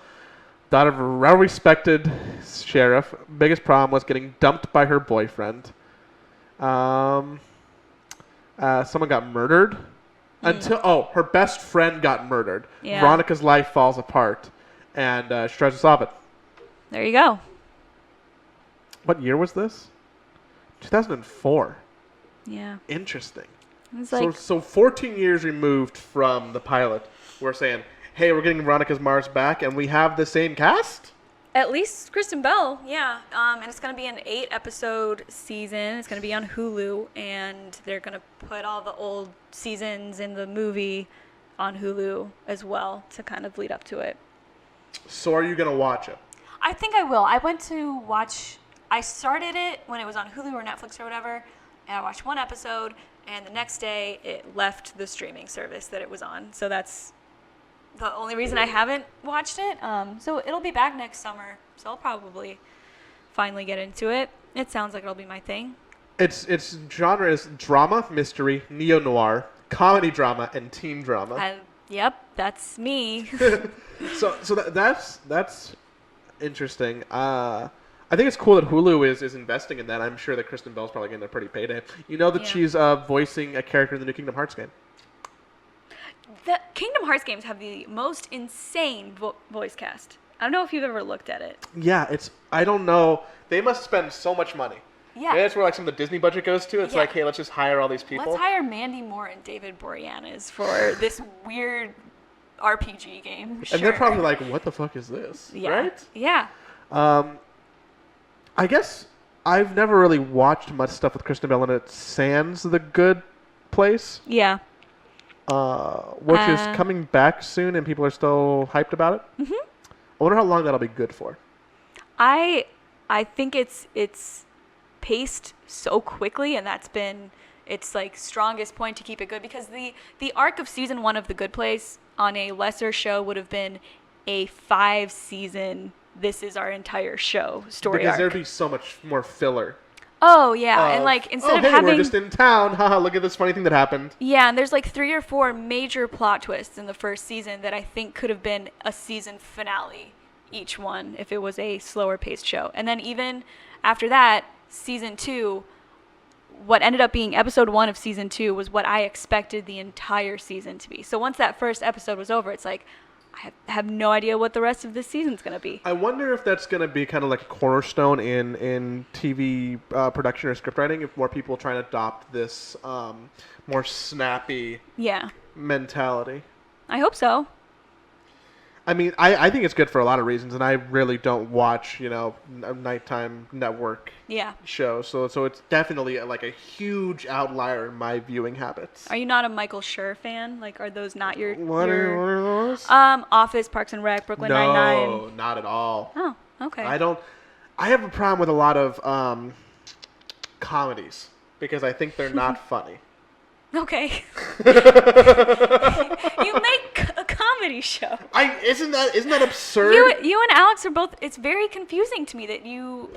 Daughter of a well-respected sheriff. Biggest problem was getting dumped by her boyfriend. Someone got murdered. Her best friend got murdered. Yeah. Veronica's life falls apart, and she tries to solve it. There you go. What year was this? 2004. Yeah. Interesting. It's like so 14 years removed from the pilot, we're saying, hey, we're getting Veronica's Mars back, and we have the same cast? At least Kristen Bell, yeah. And it's going to be an 8-episode season. It's going to be on Hulu, and they're going to put all the old seasons in the movie on Hulu as well to kind of lead up to it. So are you going to watch it? I think I will. I started it when it was on Hulu or Netflix or whatever, and I watched one episode, and the next day it left the streaming service that it was on. So that's the only reason I haven't watched it. So it'll be back next summer. So I'll probably finally get into it. It sounds like it'll be my thing. Its genre is drama, mystery, neo-noir, comedy drama, and teen drama. Yep, that's me. That's interesting. I think it's cool that Hulu is investing in that. I'm sure that Kristen Bell's probably getting a pretty payday. You know that she's voicing a character in the new Kingdom Hearts game. The Kingdom Hearts games have the most insane voice cast. I don't know if you've ever looked at it. Yeah, I don't know. They must spend so much money. Yeah. Maybe that's where like some of the Disney budget goes to. It's like, hey, let's just hire all these people. Let's hire Mandy Moore and David Boreanaz for this weird RPG game. And they're probably like, what the fuck is this? Yeah. Right? Yeah. I guess I've never really watched much stuff with Kristen Bell in it sans The Good Place. Yeah. Which is coming back soon and people are still hyped about it. Mm-hmm. I wonder how long that'll be good for. I think it's paced so quickly, and that's been its like strongest point to keep it good, because the arc of season 1 of The Good Place on a lesser show would have been a 5-season this is our entire show story because arc. there'd be so much more filler. Oh yeah, and like instead of having, we're just in town, haha, look at this funny thing that happened. Yeah, and there's like 3 or 4 major plot twists in the first season that I think could have been a season finale each one if it was a slower paced show. And then even after that, season 2, what ended up being episode 1 of season 2 was what I expected the entire season to be. So once that first episode was over, it's like, I have no idea what the rest of this season's going to be. I wonder if that's going to be kind of like a cornerstone in TV production or script writing, if more people try to adopt this more snappy mentality. I hope so. I mean, I think it's good for a lot of reasons, and I really don't watch, nighttime network shows. So it's definitely like a huge outlier in my viewing habits. Are you not a Michael Schur fan? Like, are those not your... What are those? Office, Parks and Rec, Brooklyn Nine-Nine. No, not at all. Oh, okay. I have a problem with a lot of comedies because I think they're not funny. Okay. You make a comedy show. Isn't that absurd? You and Alex are both. It's very confusing to me that you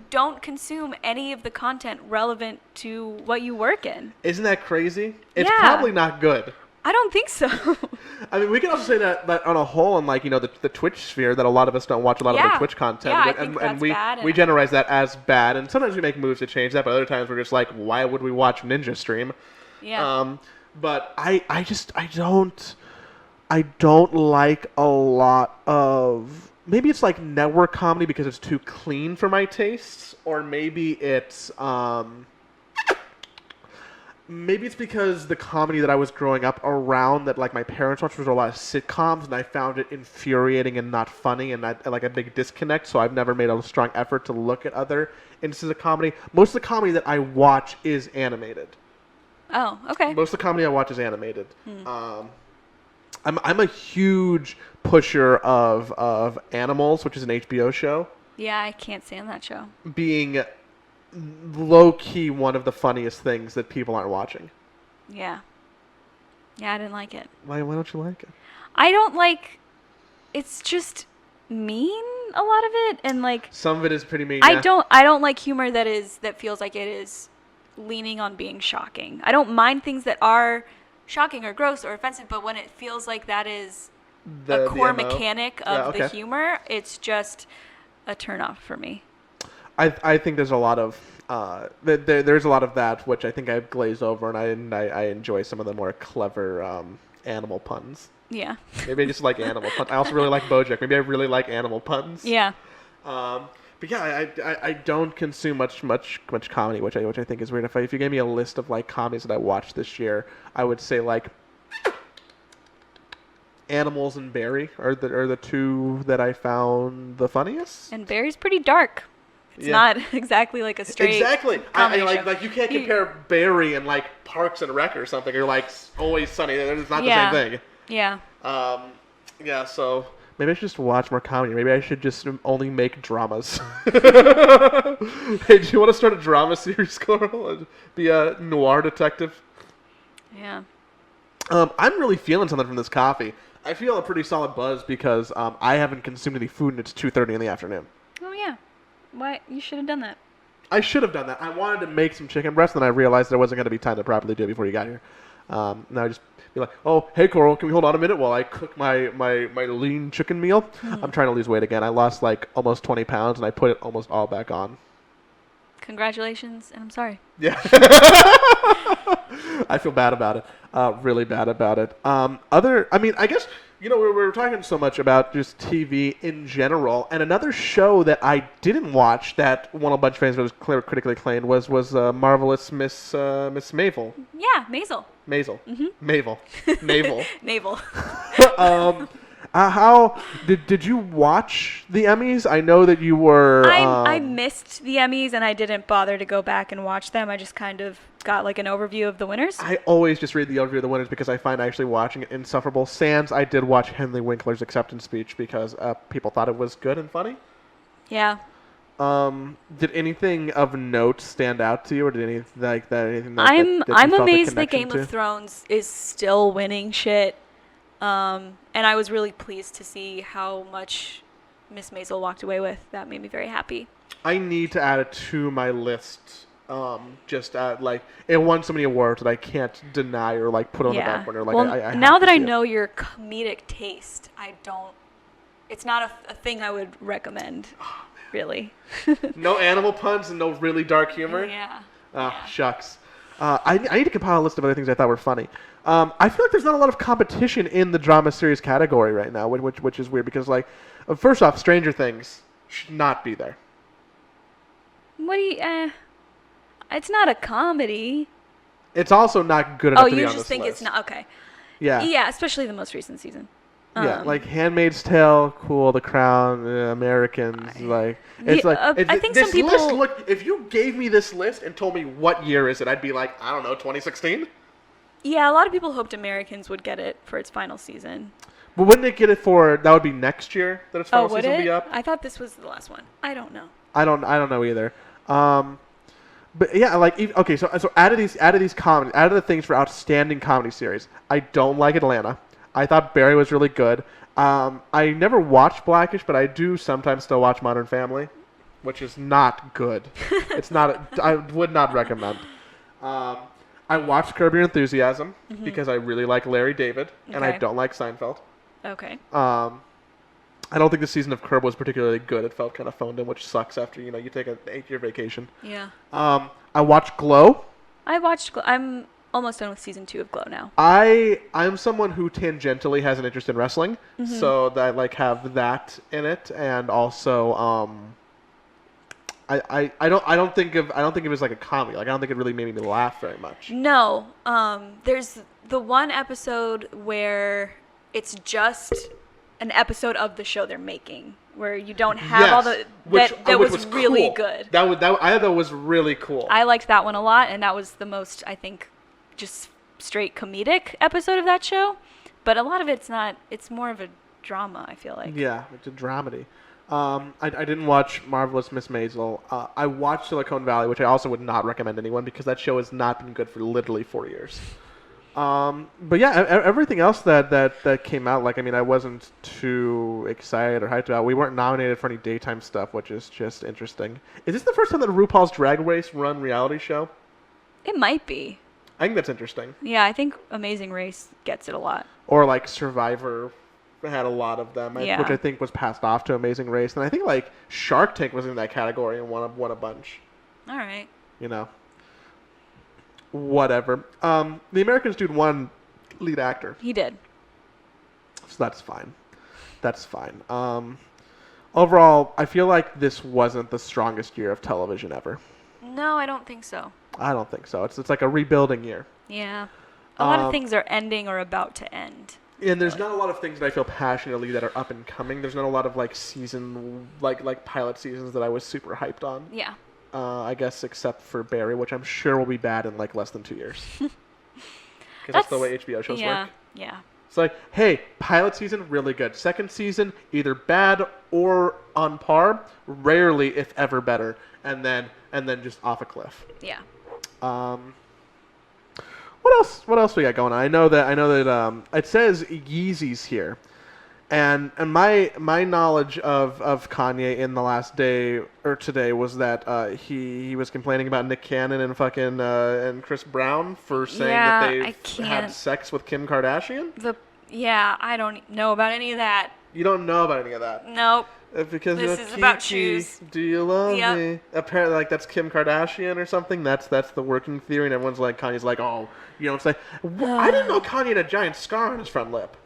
don't consume any of the content relevant to what you work in. Isn't that crazy? It's probably not good. I don't think so. I mean, we can also say that on a whole, in like the Twitch sphere, that a lot of us don't watch a lot of the Twitch content, and we generalize that as bad, and sometimes we make moves to change that, but other times we're just like, why would we watch Ninja stream? Yeah. But I don't like a lot of, maybe it's like network comedy because it's too clean for my tastes, or maybe it's because the comedy that I was growing up around that like my parents watched was a lot of sitcoms, and I found it infuriating and not funny, and like a big disconnect. So I've never made a strong effort to look at other instances of comedy. Most of the comedy that I watch is animated. Oh, okay. Most of the comedy I watch is animated. I'm a huge pusher of Animals, which is an HBO show. Yeah, I can't stand that show. Being low-key one of the funniest things that people aren't watching. Yeah. Yeah, I didn't like it. Why don't you like it? I don't like... It's just mean, a lot of it, and like... Some of it is pretty mean, I don't like humor that feels like it is leaning on being shocking. I don't mind things that are shocking or gross or offensive, but when it feels like that is a core mechanic of the humor, it's just a turnoff for me. I think there's a lot of there's a lot of that which I think I've glazed over, and I enjoy some of the more clever animal puns. Yeah. Maybe I just like animal puns. I also really like BoJack. Maybe I really like animal puns. Yeah. But yeah, I don't consume much comedy, which I think is weird. If you gave me a list of like comedies that I watched this year, I would say like Animals and Barry are the two that I found the funniest. And Barry's pretty dark. It's not exactly like a straight comedy show. Like you can't compare Barry and like Parks and Rec or something, or like Always Sunny. It's not the same thing. Yeah. So maybe I should just watch more comedy. Maybe I should just only make dramas. Hey, do you want to start a drama series, Coral? Be a noir detective? Yeah. I'm really feeling something from this coffee. I feel a pretty solid buzz because I haven't consumed any food and it's 2:30 in the afternoon. Oh yeah. Why you should have done that. I should have done that. I wanted to make some chicken breast, and I realized there wasn't going to be time to properly do it before you got here. And I just be like, oh, hey, Coral, can we hold on a minute while I cook my lean chicken meal? Mm-hmm. I'm trying to lose weight again. I lost like almost 20 pounds, and I put it almost all back on. Congratulations, and I'm sorry. Yeah. I feel bad about it. Really bad about it. I guess, we were talking so much about just TV in general, and another show that I didn't watch that won a bunch of fans but was critically acclaimed was Marvelous Miss Maisel. Yeah, Maisel. Maisel. Mm-hmm. Mavel. Navel. Navel. How did you watch the Emmys? I know that you were. I missed the Emmys and I didn't bother to go back and watch them. I just kind of got like an overview of the winners. I always just read the overview of the winners because I find actually watching it insufferable. Sans, I did watch Henley Winkler's acceptance speech because people thought it was good and funny. Yeah. Did anything of note stand out to you, or did anything like that? Anything that I'm you felt a amazed that connection Game of Thrones is still winning shit. And I was really pleased to see how much Miss Maisel walked away with. That made me very happy. I need to add it to my list. It won so many awards that I can't deny or like put on the back burner. Like, well, I now that I see it. know your comedic taste, it's not a thing I would recommend, really. No animal puns and no really dark humor. Yeah. Shucks. I need to compile a list of other things I thought were funny. I feel like there's not a lot of competition in the drama series category right now, which is weird because, like, first off, Stranger Things should not be there. What do you? It's not a comedy. It's also not good enough to be on you this just think list. it's not okay? Yeah. Yeah, especially the most recent season. Yeah, like Handmaid's Tale, cool, The Crown, Americans, I think this some people. list, look, if you gave me this list and told me what year is it, I'd be like, I don't know, 2016. Yeah, a lot of people hoped Americans would get it for its final season. But wouldn't it get it that would be next year that its final season will be up? I thought this was the last one. I don't know. I don't know either. But yeah, so out of the things for outstanding comedy series, I don't like Atlanta. I thought Barry was really good. I never watched Blackish, but I do sometimes still watch Modern Family, which is not good. It's not. I would not recommend. I watched Curb Your Enthusiasm because I really like Larry David, and I don't like Seinfeld. Okay. I don't think the season of Curb was particularly good. It felt kind of phoned in, which sucks after you take an 8-year vacation. Yeah. I watched Glow. I'm almost done with season 2 of Glow now. I'm someone who tangentially has an interest in wrestling, so that I have that in it, and also I don't think of it as like a comedy. Like I don't think it really made me laugh very much. No. There's the one episode where it's just an episode of the show they're making, where you don't have all the that was really cool. good. I thought was really cool. I liked that one a lot, and that was the most, I think, just straight comedic episode of that show. But a lot of it's not. It's more of a drama, I feel like. Yeah, it's a dramedy. I didn't watch Marvelous Miss Maisel. I watched Silicon Valley, which I also would not recommend anyone because that show has not been good for literally 4 years. But yeah, everything else that came out, I wasn't too excited or hyped about. We weren't nominated for any daytime stuff, which is just interesting. Is this the first time that RuPaul's Drag Race run reality show? It might be. I think that's interesting. Yeah, I think Amazing Race gets it a lot. Or Survivor had a lot of them, which I think was passed off to Amazing Race. And I think Shark Tank was in that category and won a bunch. All right. Whatever. The Americans dude won lead actor. He did. So that's fine. Overall, I feel like this wasn't the strongest year of television ever. No, I don't think so. I don't think so. It's like a rebuilding year. Yeah. A lot of things are ending or about to end. And there's not a lot of things that I feel passionately that are up and coming. There's not a lot of season pilot seasons that I was super hyped on. Yeah. I guess except for Barry, which I'm sure will be bad in less than 2 years. Because that's the way HBO shows work. Yeah. It's hey, pilot season, really good. Second season, either bad or on par. Rarely, if ever, better. And then just off a cliff. Yeah. What else we got going on? I know that it says Yeezys here. And my knowledge of Kanye in the last day or today was that he was complaining about Nick Cannon and fucking and Chris Brown for saying that Yeah, they I had can't. sex with Kim Kardashian. I don't know about any of that. You don't know about any of that. Nope. Because This you're is about Kiki, shoes. do you love Yep. me? Apparently, like that's Kim Kardashian or something. That's the working theory, and everyone's like, Kanye's like, oh, you know, it's like, I didn't know Kanye had a giant scar on his front lip.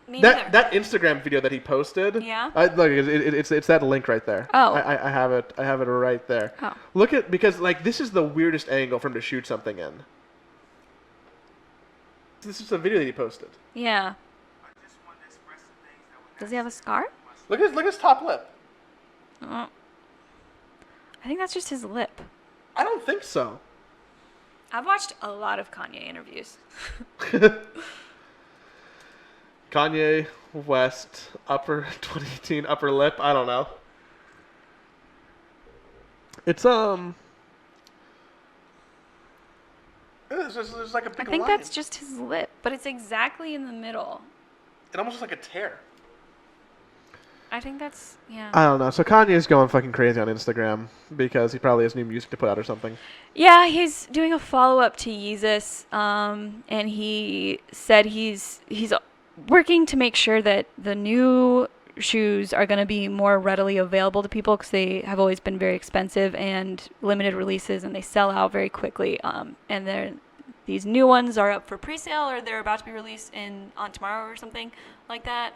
Me neither. That Instagram video that he posted. Yeah? Look, it's that link right there. Oh. I have it. I have it right there. Oh. Look at because like this is the weirdest angle for him to shoot something in. This is a video that he posted. Yeah. Does he have a scar? Look at his top lip. I think that's just his lip. I don't think so. I've watched a lot of Kanye interviews. Kanye West upper 2018 upper lip. I don't know. It's There's like a big I think line. that's just his lip, but it's exactly in the middle. It almost looks like a tear. I think that's, yeah. I don't know. So Kanye's going fucking crazy on Instagram because he probably has new music to put out or something. Yeah, he's doing a follow-up to Yeezus, and he said he's working to make sure that the new shoes are going to be more readily available to people because they have always been very expensive and limited releases, and they sell out very quickly. And these new ones are up for pre-sale, or they're about to be released on tomorrow or something like that.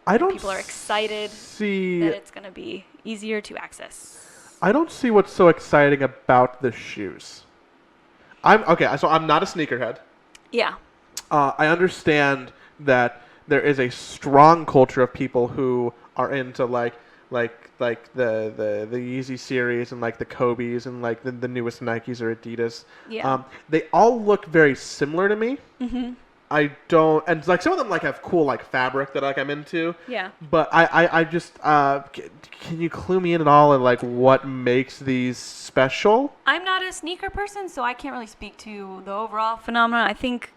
People are excited that it's going to be easier to access. I don't see what's so exciting about the shoes. So I'm not a sneakerhead. Yeah. I understand that there is a strong culture of people who are into like the Yeezy series and like the Kobe's and like the newest Nikes or Adidas. Yeah. They all look very similar to me. Mm-hmm. I don't, and like some of them like have cool like fabric that like I'm into. Yeah. But I just can you clue me in at all in like what makes these special? I'm not a sneaker person, so I can't really speak to the overall phenomenon. I think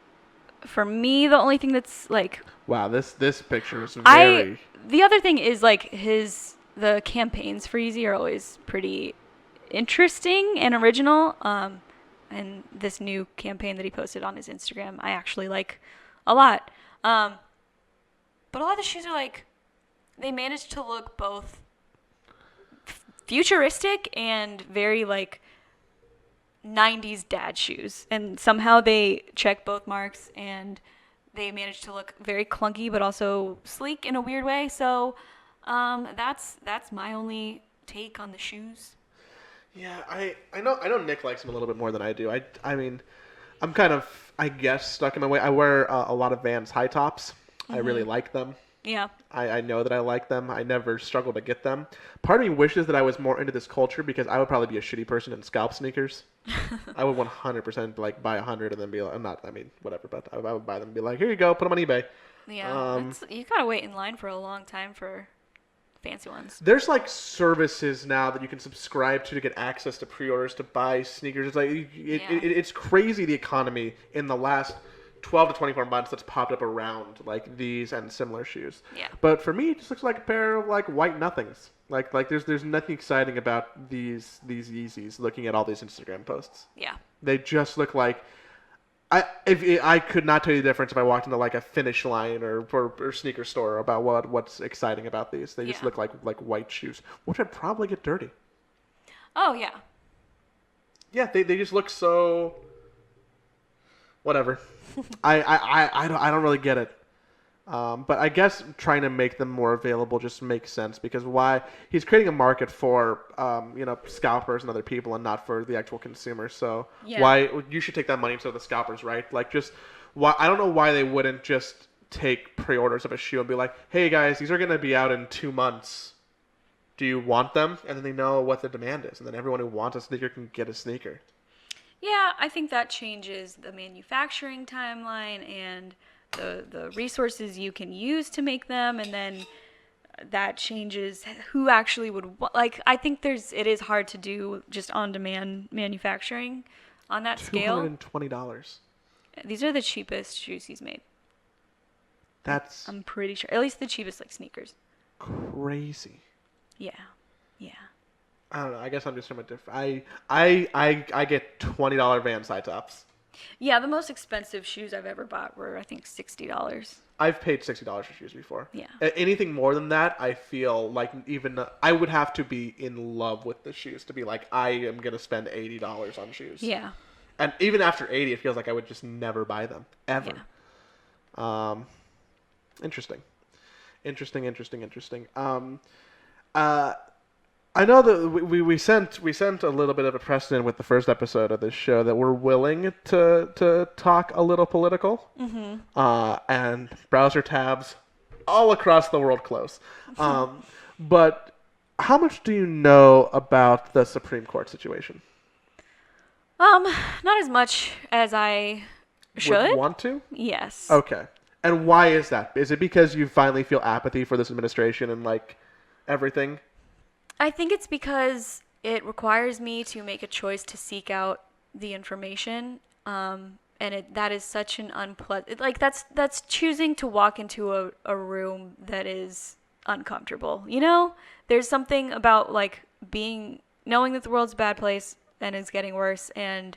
for me, the only thing that's like, Wow, this picture is very. The other thing is like the campaigns for Yeezy are always pretty interesting and original. And this new campaign that he posted on his Instagram, I actually like a lot. But a lot of the shoes are like, they managed to look both futuristic and very like 90s dad shoes. And somehow they check both marks, and they managed to look very clunky but also sleek in a weird way. So that's my only take on the shoes. Yeah, I know Nick likes them a little bit more than I do. I mean, I'm kind of, I guess, stuck in my way. I wear a lot of Vans high tops. Mm-hmm. I really like them. Yeah. I know that I like them. I never struggle to get them. Part of me wishes that I was more into this culture because I would probably be a shitty person in scalp sneakers. I would 100% like buy 100 and then be like, whatever, but I would buy them and be like, here you go, put them on eBay. Yeah, you gotta wait in line for a long time for fancy ones. There's like services now that you can subscribe to get access to pre-orders to buy sneakers. It's like it's crazy the economy in the last 12 to 24 months that's popped up around like these and similar shoes. Yeah. But for me, it just looks like a pair of like white nothings. Like there's nothing exciting about these Yeezys. Looking at all these Instagram posts. Yeah. They just look like. I could not tell you the difference if I walked into like a Finish Line or sneaker store about what's exciting about these. They just look like white shoes, which would probably get dirty. Oh yeah. Yeah, they just look so. Whatever. I don't really get it. But I guess trying to make them more available just makes sense because why he's creating a market for scalpers and other people and not for the actual consumer. So why you should take that money instead of the scalpers, right? Like just why I don't know why they wouldn't just take pre-orders of a shoe and be like, hey guys, these are going to be out in 2 months. Do you want them? And then they know what the demand is, and then everyone who wants a sneaker can get a sneaker. Yeah, I think that changes the manufacturing timeline and the resources you can use to make them, and then that changes who actually would like. I think it is hard to do just on-demand manufacturing, On that scale, $220. these are the cheapest shoes he's made. That's I'm pretty sure. At least the cheapest, like, sneakers. crazy. Yeah. Yeah. I don't know. I guess I'm just from a different. I get $20 Vans high tops. Yeah, the most expensive shoes I've ever bought were, I think, $60. I've paid $60 for shoes before. Yeah. Anything more than that, I feel like I would have to be in love with the shoes to be like, I am gonna spend $80 on shoes. Yeah. And even after 80, it feels like I would just never buy them ever. Yeah. Interesting. I know that we sent a little bit of a precedent with the first episode of this show that we're willing to talk a little political. Mm-hmm. And browser tabs all across the world close. But how much do you know about the Supreme Court situation? Not as much as I should. Would want to? Yes. Okay. And why is that? Is it because you finally feel apathy for this administration and like everything? I think it's because it requires me to make a choice to seek out the information, and that is such an unpleasant. Like that's choosing to walk into a room that is uncomfortable. You know, there's something about like knowing that the world's a bad place and it's getting worse, and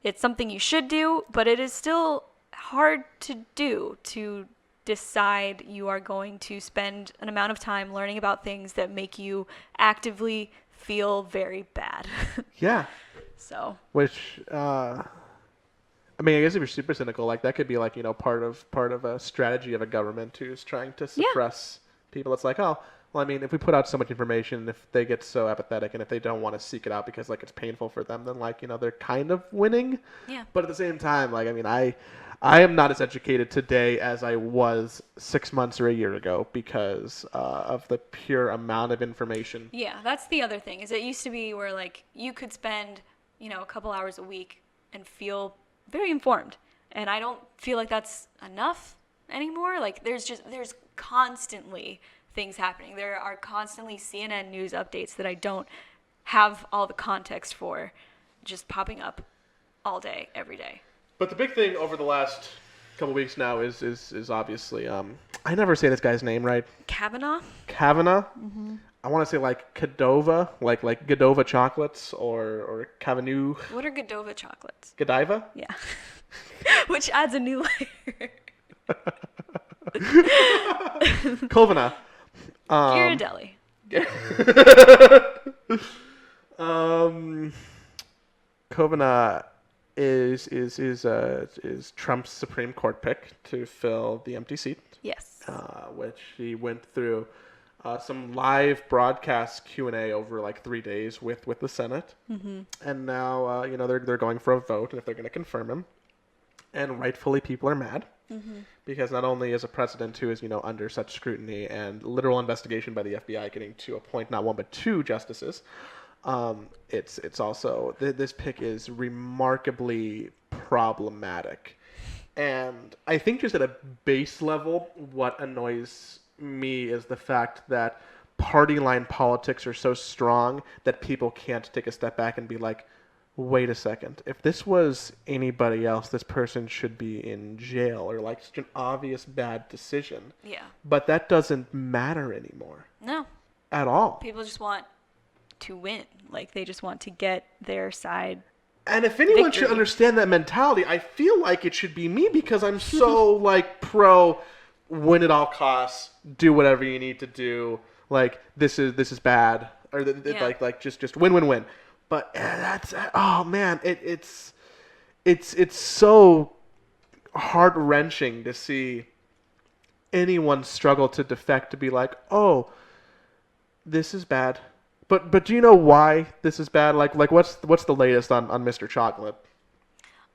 it's something you should do, but it is still hard to do, to decide you are going to spend an amount of time learning about things that make you actively feel very bad. Yeah. So. Which, I mean, I guess if you're super cynical, like that could be like, part of a strategy of a government who's trying to suppress people. It's like, oh, well, I mean, if we put out so much information, if they get so apathetic and if they don't want to seek it out because like it's painful for them, then like, they're kind of winning. Yeah. But at the same time, like, I mean, I am not as educated today as I was 6 months or a year ago because of the pure amount of information. Yeah, that's the other thing. Is it used to be where like you could spend, a couple hours a week and feel very informed. And I don't feel like that's enough anymore. Like there's constantly things happening. There are constantly CNN news updates that I don't have all the context for, just popping up all day, every day. But the big thing over the last couple weeks now is obviously I never say this guy's name right. Kavanaugh. Mm-hmm. I want to say like Cadova, like Godova chocolates or Kavanaugh. What are Godova chocolates? Godiva? Yeah. Which adds a new layer. Kovana. Ghirardelli. Kovana is Trump's Supreme Court pick to fill the empty seat. Yes. Which he went through some live broadcast Q&A over like 3 days with the Senate. Mm-hmm. And now they're going for a vote, and if they're going to confirm him, and rightfully people are mad. Mm-hmm. Because not only is a president who is under such scrutiny and literal investigation by the FBI getting to appoint not one but two justices, it's also this pick is remarkably problematic. And I think just at a base level, what annoys me is the fact that party line politics are so strong that people can't take a step back and be like, wait a second, if this was anybody else, this person should be in jail, or like such an obvious bad decision. Yeah. But that doesn't matter anymore. No. At all. People just want to win. Like they just want to get their side. And if anyone victory. should understand that mentality, I feel like it should be me, because I'm so like pro win at all costs, do whatever you need to do. Like this is bad, or like just win. But that's, oh man, it's so heart wrenching to see anyone struggle to defect, to be like, oh, this is bad. But do you know why this is bad? Like what's the latest on Mr. Chocolate?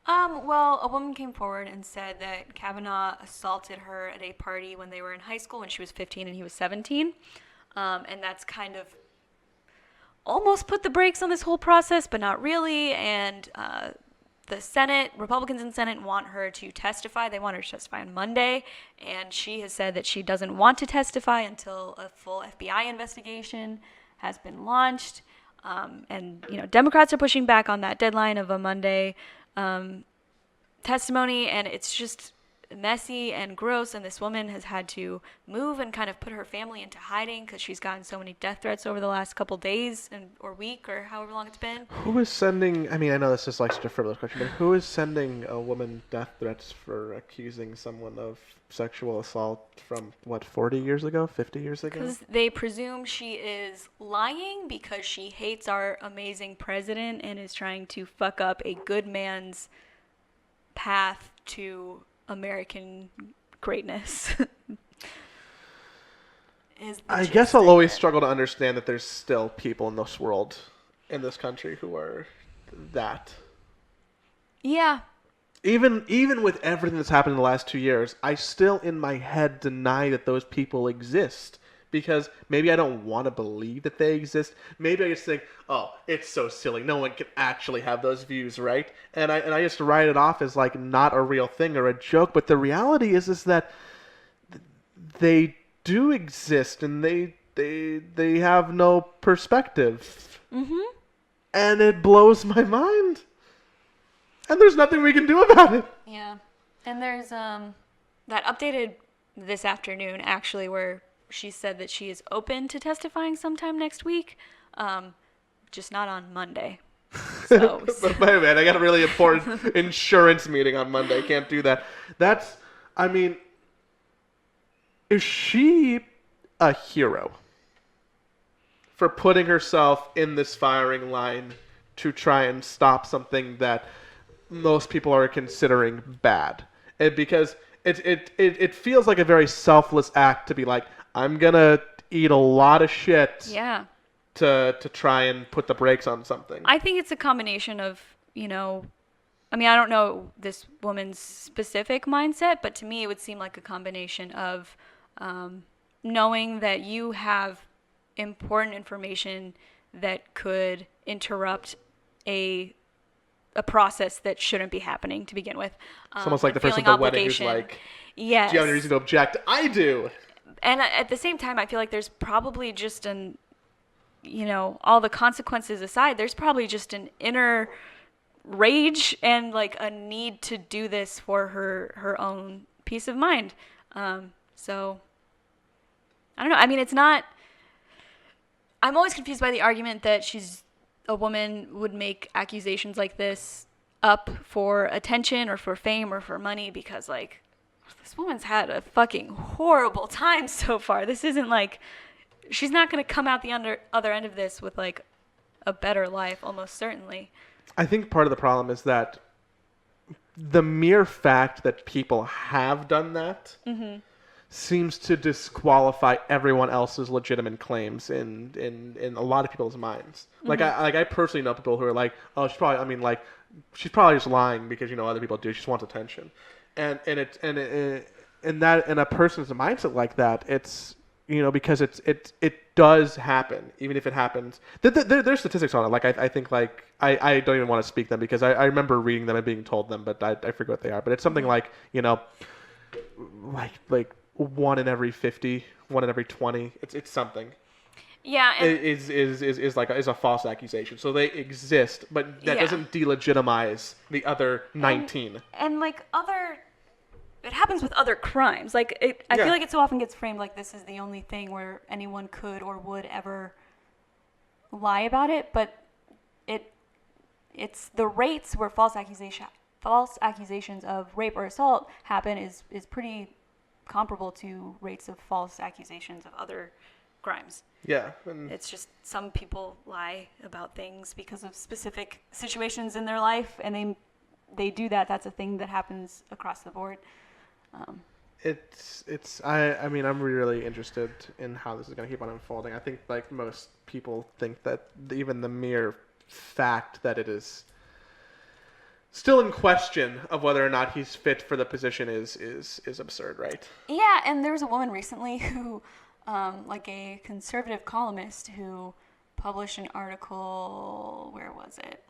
Well, a woman came forward and said that Kavanaugh assaulted her at a party when they were in high school when she was 15 and he was 17. And that's kind of almost put the brakes on this whole process, but not really. And the Senate, Republicans in Senate want her to testify. They want her to testify on Monday. And she has said that she doesn't want to testify until a full FBI investigation has been launched. And Democrats are pushing back on that deadline of a Monday testimony, and it's just messy and gross. And this woman has had to move and kind of put her family into hiding because she's gotten so many death threats over the last couple days or week or however long it's been. Who is sending? I mean, I know this is like such a frivolous question, but who is sending a woman death threats for accusing someone of sexual assault from 40 years ago, 50 years ago? Because they presume she is lying because she hates our amazing president and is trying to fuck up a good man's path to American greatness. I guess I'll always struggle to understand that there's still people in this world, in this country, who are that. Yeah. Even with everything that's happened in the last 2 years, I still in my head deny that those people exist. Because maybe I don't want to believe that they exist. Maybe I just think, oh, it's so silly. No one can actually have those views, right? And I just write it off as like not a real thing or a joke. But the reality is that they do exist and they have no perspective. Mm-hmm. And it blows my mind. And there's nothing we can do about it. Yeah. And there's that updated this afternoon actually where she said that she is open to testifying sometime next week, just not on Monday. So, but wait a minute, I got a really important insurance meeting on Monday. Can't do that. Is she a hero for putting herself in this firing line to try and stop something that most people are considering bad? Because it feels like a very selfless act to be like, I'm gonna eat a lot of shit. Yeah. To try and put the brakes on something. I think it's a combination of, I don't know this woman's specific mindset, but to me it would seem like a combination of knowing that you have important information that could interrupt a process that shouldn't be happening to begin with. It's almost like the person at the wedding who's like, yes. Do you have any reason to object? I do. And at the same time, I feel like there's probably just all the consequences aside, there's probably just an inner rage and like a need to do this for her own peace of mind. So I don't know. I mean, it's not, I'm always confused by the argument that a woman would make accusations like this up for attention or for fame or for money because like this woman's had a fucking horrible time so far. This isn't like, she's not going to come out the other end of this with like a better life, almost certainly. I think part of the problem is that the mere fact that people have done that seems to disqualify everyone else's legitimate claims in a lot of people's minds. Like I personally know people who are like, oh, she's probably just lying because other people do. She just wants attention, and a person's mindset like that, it's because it does happen, even if it happens. There's statistics on it. Like I think like I don't even want to speak them because I remember reading them and being told them, but I forget what they are. But it's something like like 1 in every 50, 1 in every 20. It's something. Yeah, and is a false accusation. So they exist, but that doesn't delegitimize the other 19. And like it happens with other crimes. Like I feel like it so often gets framed like this is the only thing where anyone could or would ever lie about it, but it's the rates where false accusations of rape or assault happen is pretty comparable to rates of false accusations of other crimes. Yeah. It's just some people lie about things because of specific situations in their life, and they do that. That's a thing that happens across the board. I mean, I'm really interested in how this is going to keep on unfolding. I think like most people think that even the mere fact that it is still in question of whether or not he's fit for the position is absurd, right? Yeah, and there was a woman recently who, like a conservative columnist who published an article, where was it?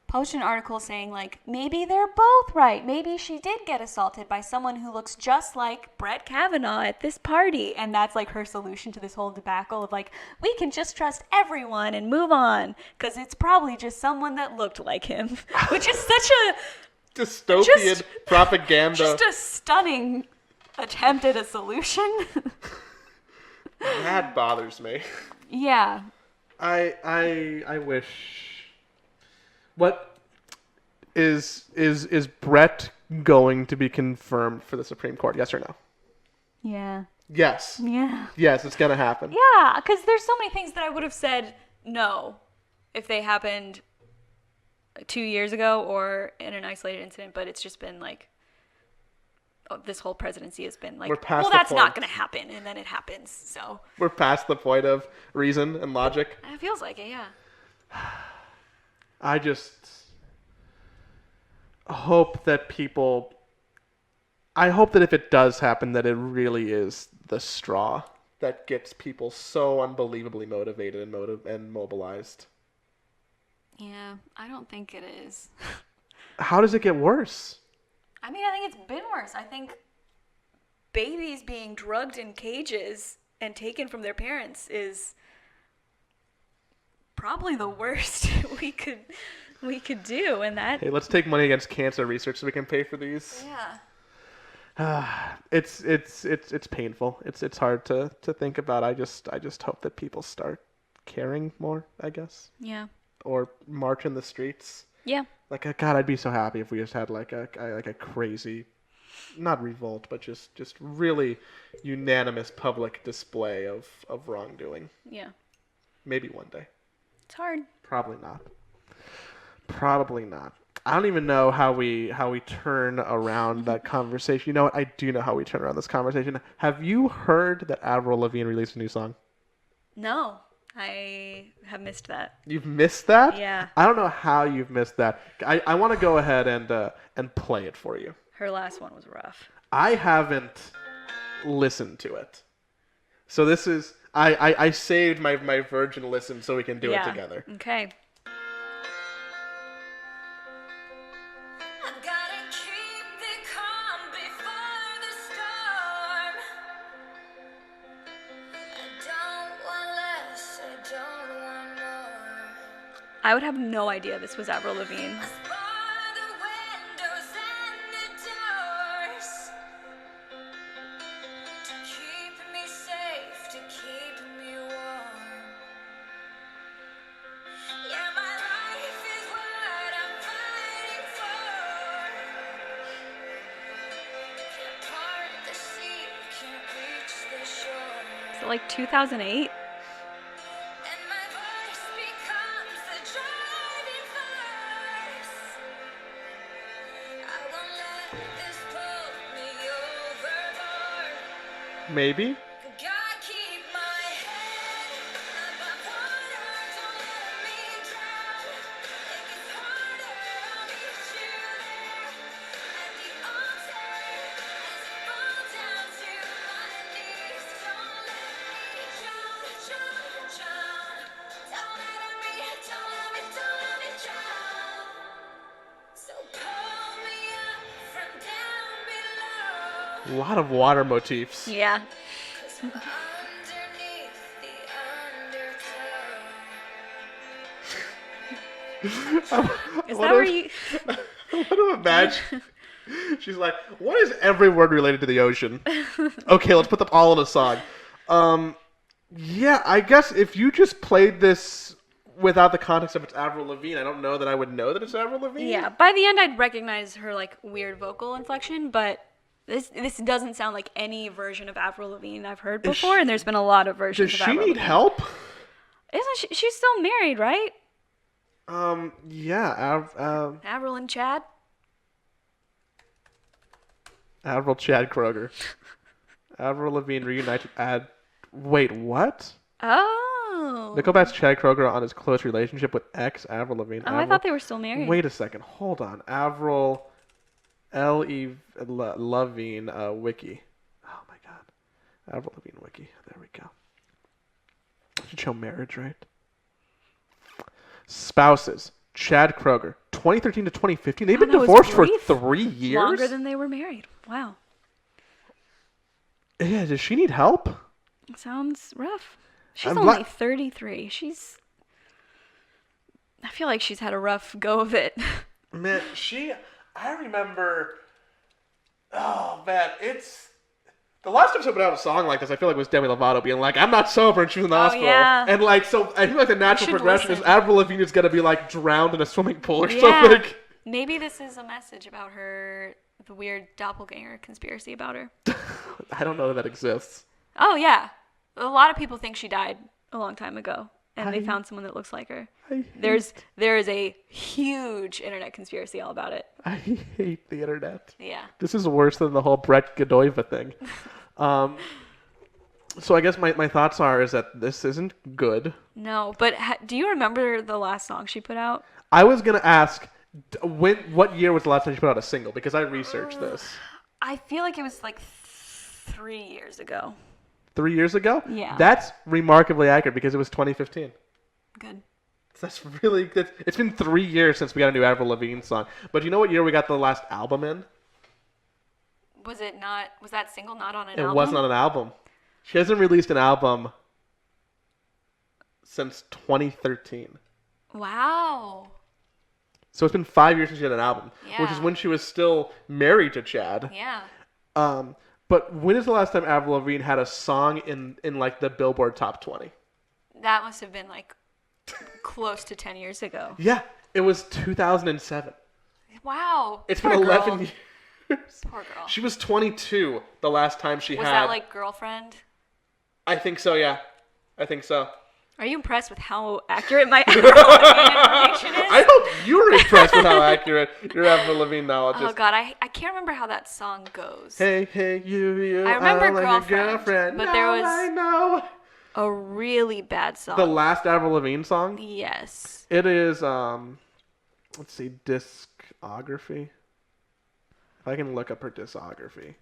posted an article saying, like, maybe they're both right. Maybe she did get assaulted by someone who looks just like Brett Kavanaugh at this party. And that's, like, her solution to this whole debacle of, like, we can just trust everyone and move on because it's probably just someone that looked like him, which is such a dystopian propaganda. Just a stunning attempt at a solution. That bothers me. Yeah. I wish. What is Brett going to be confirmed for the Supreme Court? Yes or no? Yeah. Yes. Yeah. Yes, it's gonna happen. Yeah, because there's so many things that I would have said no if they happened 2 years ago or in an isolated incident, but it's just been like, this whole presidency has been like, well, that's not going to happen, and then it happens, so. We're past the point of reason and logic. It feels like it, yeah. I just hope that I hope that if it does happen, that it really is the straw that gets people so unbelievably motivated and mobilized. Yeah, I don't think it is. How does it get worse? I mean, I think it's been worse. I think babies being drugged in cages and taken from their parents is probably the worst we could do, and that. Hey, let's take money against cancer research so we can pay for these. Yeah. It's painful. It's hard to think about. I just hope that people start caring more, I guess. Yeah. Or march in the streets. Yeah. Like, God, I'd be so happy if we just had like a crazy, not revolt, but just really unanimous public display of wrongdoing. Yeah. Maybe one day. It's hard. Probably not. Probably not. I don't even know how we turn around that conversation. You know what? I do know how we turn around this conversation. Have you heard that Avril Lavigne released a new song? No. I have missed that. You've missed that? Yeah. I don't know how you've missed that. I want to go ahead and play it for you. Her last one was rough. I haven't listened to it. So this is I saved my virgin listen so we can do it together. Okay. I would have no idea this was Avril Lavigne. Is it like 2008? Maybe. A lot of water motifs. Yeah. Is that where you... I want to imagine. She's like, what is every word related to the ocean? Okay, let's put them all in a song. Yeah, I guess if you just played this without the context of it's Avril Lavigne, I don't know that I would know that it's Avril Lavigne. Yeah, by the end I'd recognize her like weird vocal inflection, but this doesn't sound like any version of Avril Lavigne I've heard before, and there's been a lot of versions of Avril Lavigne. Does she need help? Isn't she? She's still married, right? Yeah. Avril and Chad? Avril Chad Kroger. Avril Lavigne reunited. Wait, what? Oh. Nickelback's Chad Kroger on his close relationship with ex Avril Lavigne. Oh, I thought they were still married. Wait a second. Hold on. Avril Lavigne wiki. Oh my God. Avril Lavigne wiki. There we go. Should show marriage, right? Spouses. Chad Kroger, 2013 to 2015. They've been that was divorced for brief. 3 years. Longer than they were married. Wow. Yeah, does she need help? Sounds rough. She's I'm only 33. I feel like she's had a rough go of it. Man, I remember, oh man, the last time someone put out a song like this, I feel like it was Demi Lovato being like, I'm not sober, and she was in the hospital. Yeah. And like, so I feel like the natural progression is Avril Lavigne is going to be like drowned in a swimming pool or something. Maybe this is a message about the weird doppelganger conspiracy about her. I don't know that exists. Oh, yeah. A lot of people think she died a long time ago, and they found someone that looks like her. There is a huge internet conspiracy all about it. I hate the internet. Yeah. This is worse than the whole Brett Godoy thing. So I guess my thoughts is that this isn't good. No, but do you remember the last song she put out? I was going to ask, what year was the last time she put out a single? Because I researched this. I feel like it was like 3 years ago. 3 years ago? Yeah. That's remarkably accurate because it was 2015. Good. It's been 3 years since we got a new Avril Lavigne song. But do you know what year we got the last album in? Was that single not on an album? album? It wasn't on an album. She hasn't released an album since 2013. Wow. So it's been 5 years since she had an album, Yeah. which is when she was still married to Chad. Yeah. But when is the last time Avril Lavigne had a song in like the Billboard Top 20? That must have been like close to 10 years ago. Yeah, it was 2007. Wow. It's Poor been 11 girl. years. Poor girl. She was 22 the last time she Was had. that like Girlfriend? I think so, yeah. I think so. Are you impressed with how accurate my Avril Lavigne information is? I hope you're impressed with how accurate your Avril Lavigne knowledge is. Oh God, I can't remember how that song goes. Hey, you. I remember like your Girlfriend, but now there was I know. a really bad song. The last Avril Lavigne song? Yes. It is, let's see, discography. If I can look up her discography,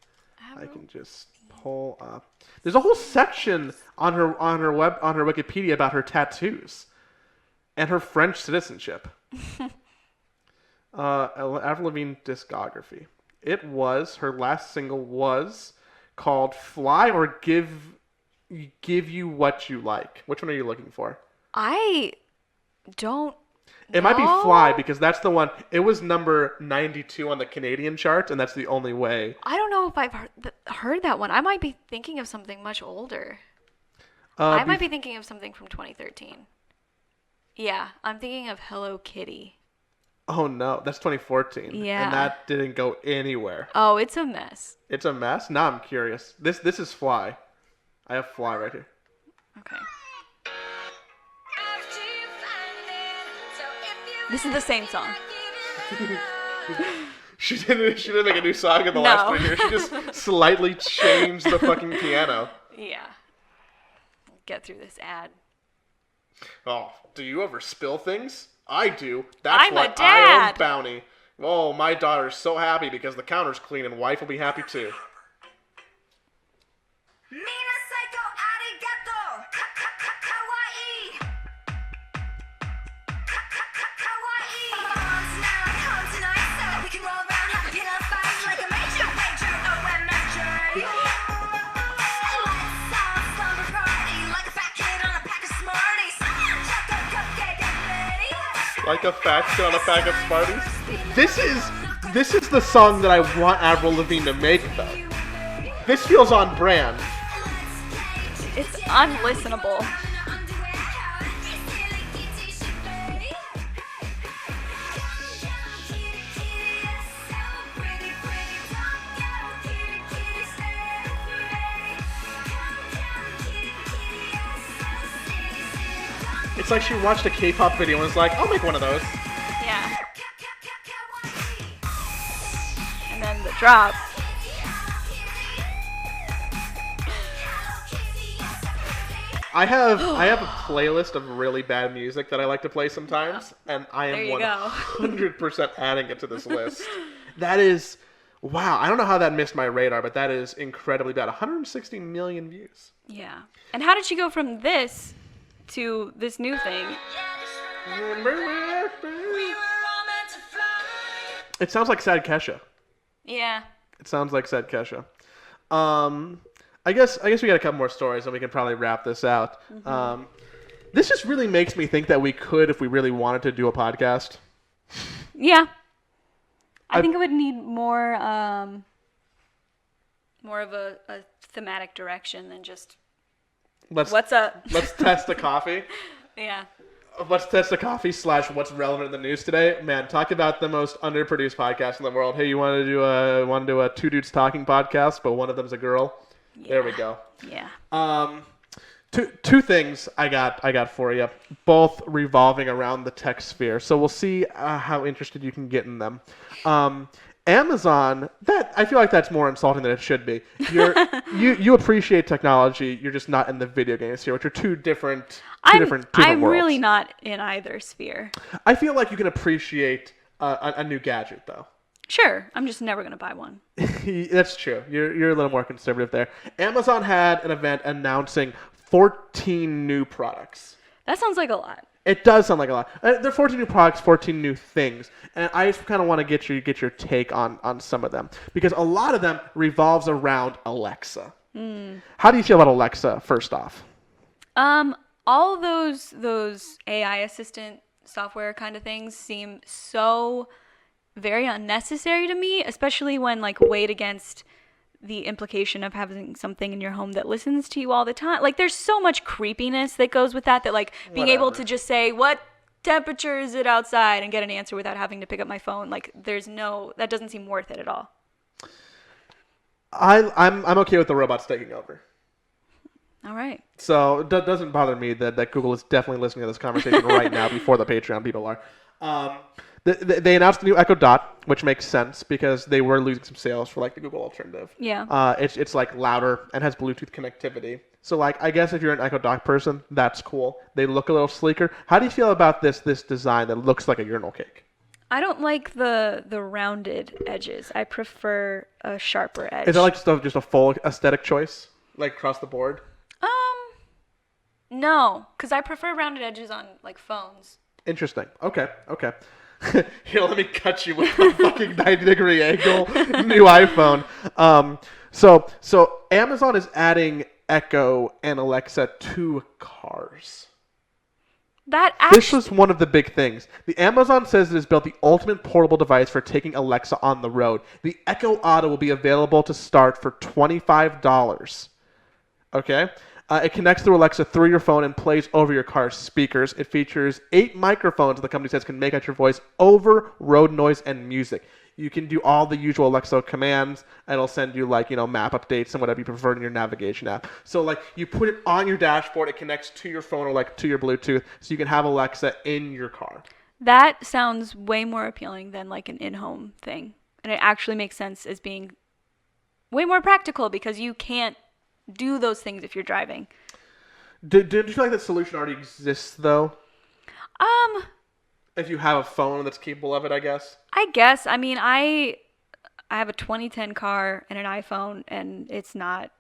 I can just pull up. There's a whole section on her Wikipedia about her tattoos and her French citizenship. Avril Lavigne discography. Her last single was called "Fly" or "Give You What You Like." Which one are you looking for? I don't. It might be "Fly" because that's the one. It was number 92 on the Canadian chart, and that's the only way. I don't know if I've heard that one. I might be thinking of something much older. I might be thinking of something from 2013. Yeah, I'm thinking of Hello Kitty. Oh no, that's 2014. Yeah. And that didn't go anywhere. Oh, it's a mess. It's a mess? Now I'm curious. This is "Fly." I have "Fly" right here. Okay. This is the same song. She didn't make a new song in the last 3 years. She just slightly changed the fucking piano. Yeah. Get through this ad. Oh, do you ever spill things? I do. That's I'm why a dad. I own Bounty. Oh, my daughter's so happy because the counter's clean and wife will be happy too. Like a fat kid on a pack of Smarties. This is the song that I want Avril Lavigne to make, though. This feels on brand. It's unlistenable. It's like she watched a K-pop video and was like, I'll make one of those. Yeah. And then the drop. I have a playlist of really bad music that I like to play sometimes, and I am 100% adding it to this list. That is, wow, I don't know how that missed my radar, but that is incredibly bad. 160 million views. Yeah. And how did she go from this to this new thing? It sounds like Sad Kesha. Yeah. It sounds like Sad Kesha. I guess we got a couple more stories and we can probably wrap this out. This just really makes me think that we could, if we really wanted to, do a podcast. Yeah. I think it would need more of a thematic direction than just what's up. Let's test the coffee. Yeah. Let's test the coffee / what's relevant in the news today. Man, talk about the most underproduced podcast in the world. Hey, you want to do a two dudes talking podcast, but one of them's a girl? Yeah. There we go. Yeah. Two things I got for you, both revolving around the tech sphere. So we'll see how interested you can get in them. Amazon, that I feel like that's more insulting than it should be. You appreciate technology, you're just not in the video game sphere, which are two different I'm worlds. really not in either sphere. I feel like you can appreciate a new gadget though. Sure, I'm just never gonna buy one. That's true. You're a little more conservative there. Amazon had an event announcing 14 new products. That sounds like a lot. It does sound like a lot. There are 14 new products, 14 new things, and I just kind of want to get your take on some of them because a lot of them revolves around Alexa. How do you feel about Alexa? First off, all of those AI assistant software kind of things seem so very unnecessary to me, especially when like weighed against the implication of having something in your home that listens to you all the time. Like there's so much creepiness that goes with that like being able to just say what temperature is it outside and get an answer without having to pick up my phone. Like that doesn't seem worth it at all. I'm okay with the robots taking over. All right. So it doesn't bother me that Google is definitely listening to this conversation right now before the Patreon people are. They announced the new Echo Dot, which makes sense because they were losing some sales for like the Google alternative. Yeah. It's like louder and has Bluetooth connectivity. So like I guess if you're an Echo Dot person, that's cool. They look a little sleeker. How do you feel about this design that looks like a urinal cake? I don't like the rounded edges. I prefer a sharper edge. Is that like just a full aesthetic choice, like across the board? No, because I prefer rounded edges on like phones. Interesting. Okay. Here, let me cut you with a fucking 90-degree angle. New iPhone. So Amazon is Echo and Alexa to cars. This was one of the big things. The Amazon says it has built the ultimate portable device for taking Alexa on the road. The Echo Auto will be available to start for $25. Okay? It connects to Alexa through your phone and plays over your car's speakers. It features 8 microphones the company says can make out your voice over road noise and music. You can do all the usual Alexa commands, and it'll send you like, map updates and whatever you prefer in your navigation app. So like you put it on your dashboard, it connects to your phone or like to your Bluetooth, so you can have Alexa in your car. That sounds way more appealing than like an in-home thing. And it actually makes sense as being way more practical because you can't do those things if you're driving. Do you feel like that solution already exists though? If you have a phone that's capable of it, I guess. I mean, I have a 2010 car and an iPhone, and it's not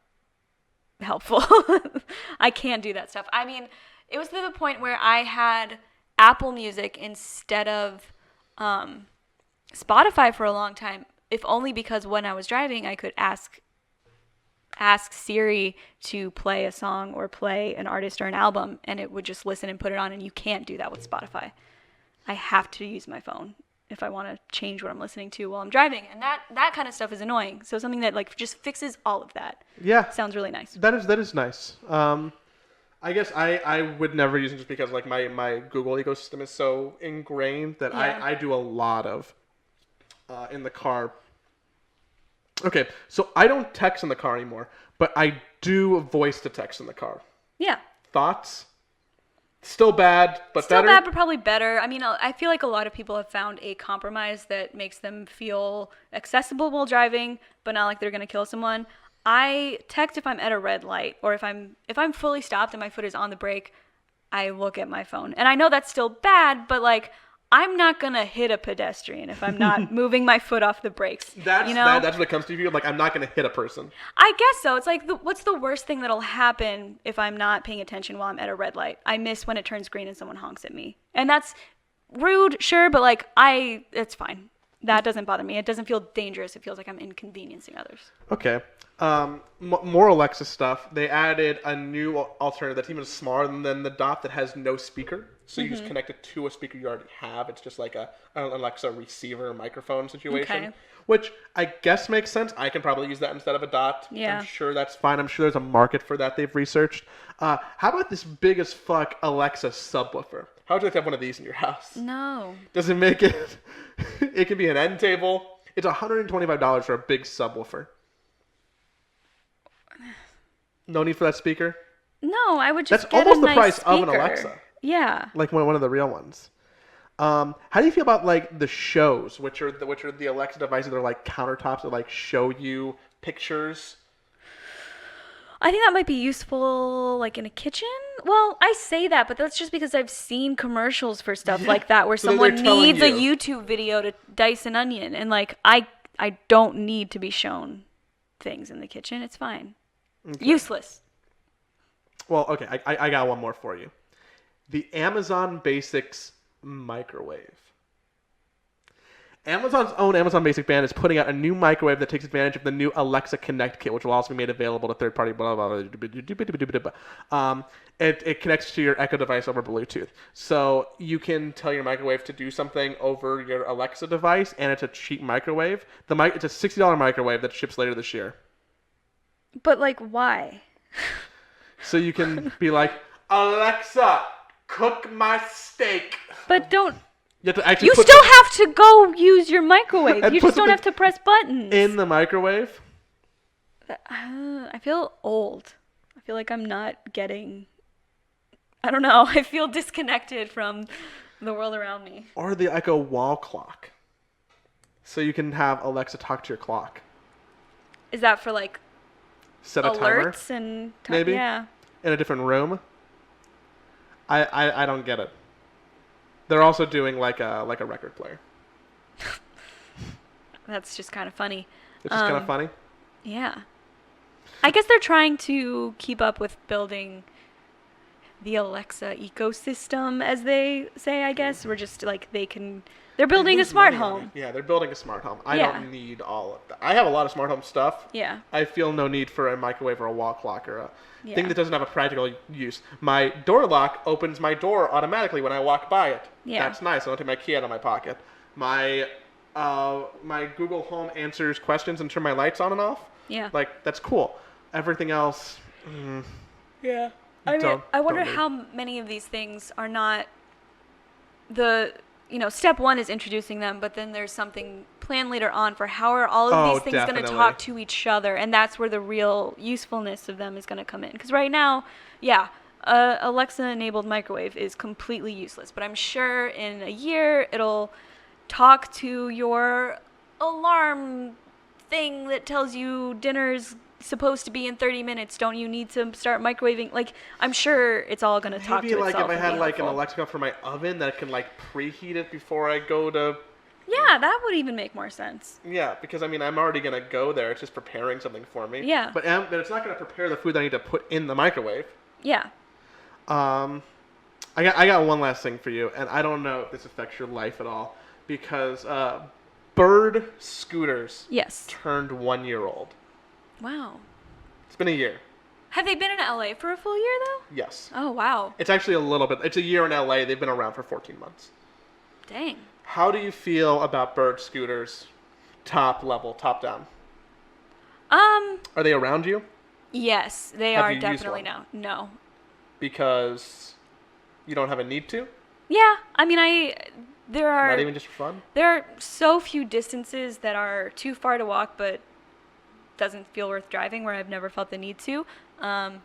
helpful. I can't do that stuff. I mean, it was to the point where I had Apple Music instead of Spotify for a long time, if only because when I was driving, I could ask Siri to play a song or play an artist or an album, and it would just listen and put it on, and you can't do that with Spotify. I have to use my phone if I want to change what I'm listening to while I'm driving, and that kind of stuff is annoying. So something that like just fixes all of that. Yeah, sounds really nice. That is nice. I guess I would never use it just because like my Google ecosystem is so ingrained that I do a lot of in the car. Okay, so I don't text in the car anymore, but I do voice to text in the car. Yeah. Thoughts? Still bad, but Still better? Still bad, but probably better. I mean, I feel like a lot of people have found a compromise that makes them feel accessible while driving, but not like they're going to kill someone. I text if I'm at a red light, or if I'm fully stopped and my foot is on the brake, I look at my phone. And I know that's still bad, but like I'm not going to hit a pedestrian if I'm not moving my foot off the brakes. That's what it comes to you. Like, I'm not going to hit a person. I guess so. It's like, what's the worst thing that'll happen if I'm not paying attention while I'm at a red light? I miss when it turns green and someone honks at me. And that's rude, sure, but like, it's fine. That doesn't bother me. It doesn't feel dangerous. It feels like I'm inconveniencing others. Okay. More Alexa stuff. They added a new alternative that's even smaller than the Dot that has no speaker. So you just connect it to a speaker you already have. It's just like an Alexa receiver microphone situation. Okay. Which I guess makes sense. I can probably use that instead of a Dot. Yeah. I'm sure that's fine. I'm sure there's a market for that they've researched. How about this big as fuck Alexa subwoofer? How would you like to have one of these in your house? No. Does it make it? It can be an end table. It's $125 for a big subwoofer. No need for that speaker? No, I would just That's get almost a the nice price speaker. of an Alexa. Yeah. Like one of the real ones. How do you feel about like the shows, which are the Alexa devices that are like countertops that like show you pictures? I think that might be useful, like, in a kitchen. Well, I say that, but that's just because I've seen commercials for stuff like that where So they're someone telling needs a you. YouTube video to dice an onion. And, like, I don't need to be shown things in the kitchen. It's fine. Okay. Useless. Well, okay, I got one more for you. The Amazon Basics microwave. Amazon's own Amazon Basic brand is putting out a new microwave that takes advantage of the new Alexa Connect kit, which will also be made available to third-party blah, blah, blah. It connects to your Echo device over Bluetooth. So you can tell your microwave to do something over your Alexa device, and it's a cheap microwave. It's a $60 microwave that ships later this year. But, like, why? So you can be like, Alexa, cook my steak. But don't... You have to actually You put still have to go use your microwave. And You put just don't something have to press buttons. in the microwave. I feel old. I feel like I'm not getting... I don't know. I feel disconnected from the world around me. Or the Echo wall clock. So you can have Alexa talk to your clock. Is that for, like, Set a timer. alerts and... Maybe? Yeah. In a different room. I don't get it. They're also doing like a record player. That's just kind of funny. It's just kind of funny. Yeah. I guess they're trying to keep up with building the Alexa ecosystem, as they say, I guess. We're just like they're building a smart home. Yeah, they're building a smart home. I Yeah. don't need all of that. I have a lot of smart home stuff. Yeah. I feel no need for a microwave or a wall clock or a thing Yeah. that doesn't have a practical use. My door lock opens my door automatically when I walk by it. Yeah. That's nice. I don't take my key out of my pocket. My Google Home answers questions and turn my lights on and off. Yeah. Like, that's cool. Everything else, Yeah. I mean, Don't- I wonder don't how many of these things are not step one is introducing them, but then there's something planned later on for how are all of these things going to definitely. talk to each other, and that's where the real usefulness of them is going to come in. Because right now, yeah, Alexa-enabled microwave is completely useless, but I'm sure in a year it'll talk to your alarm thing that tells you dinner's supposed to be in 30 minutes. Don't you need to start microwaving? Like, I'm sure it's all going to talk to maybe like itself. if I and had be like an helpful. Alexa for my oven that can like preheat it before I go to. Yeah, that would even make more sense. Yeah, because I mean I'm already gonna go there. It's just preparing something for me. Yeah. But it's not gonna prepare the food that I need to put in the microwave. Yeah. I got one last thing for you, and I don't know if this affects your life at all, because Bird scooters Yes. turned 1 year old. Wow. It's been a year. Have they been in LA for a full year though? Yes. Oh wow. It's actually a little bit. It's a year in LA. They've been around for 14 months. Dang. How do you feel about Bird scooters, top level, top down? Are they around you? Yes, they Have are you used definitely one? now. No. Because you don't have a need to? Yeah, I mean, there are Not even just for fun? there are so few distances that are too far to walk, but doesn't feel worth driving, where I've never felt the need to. And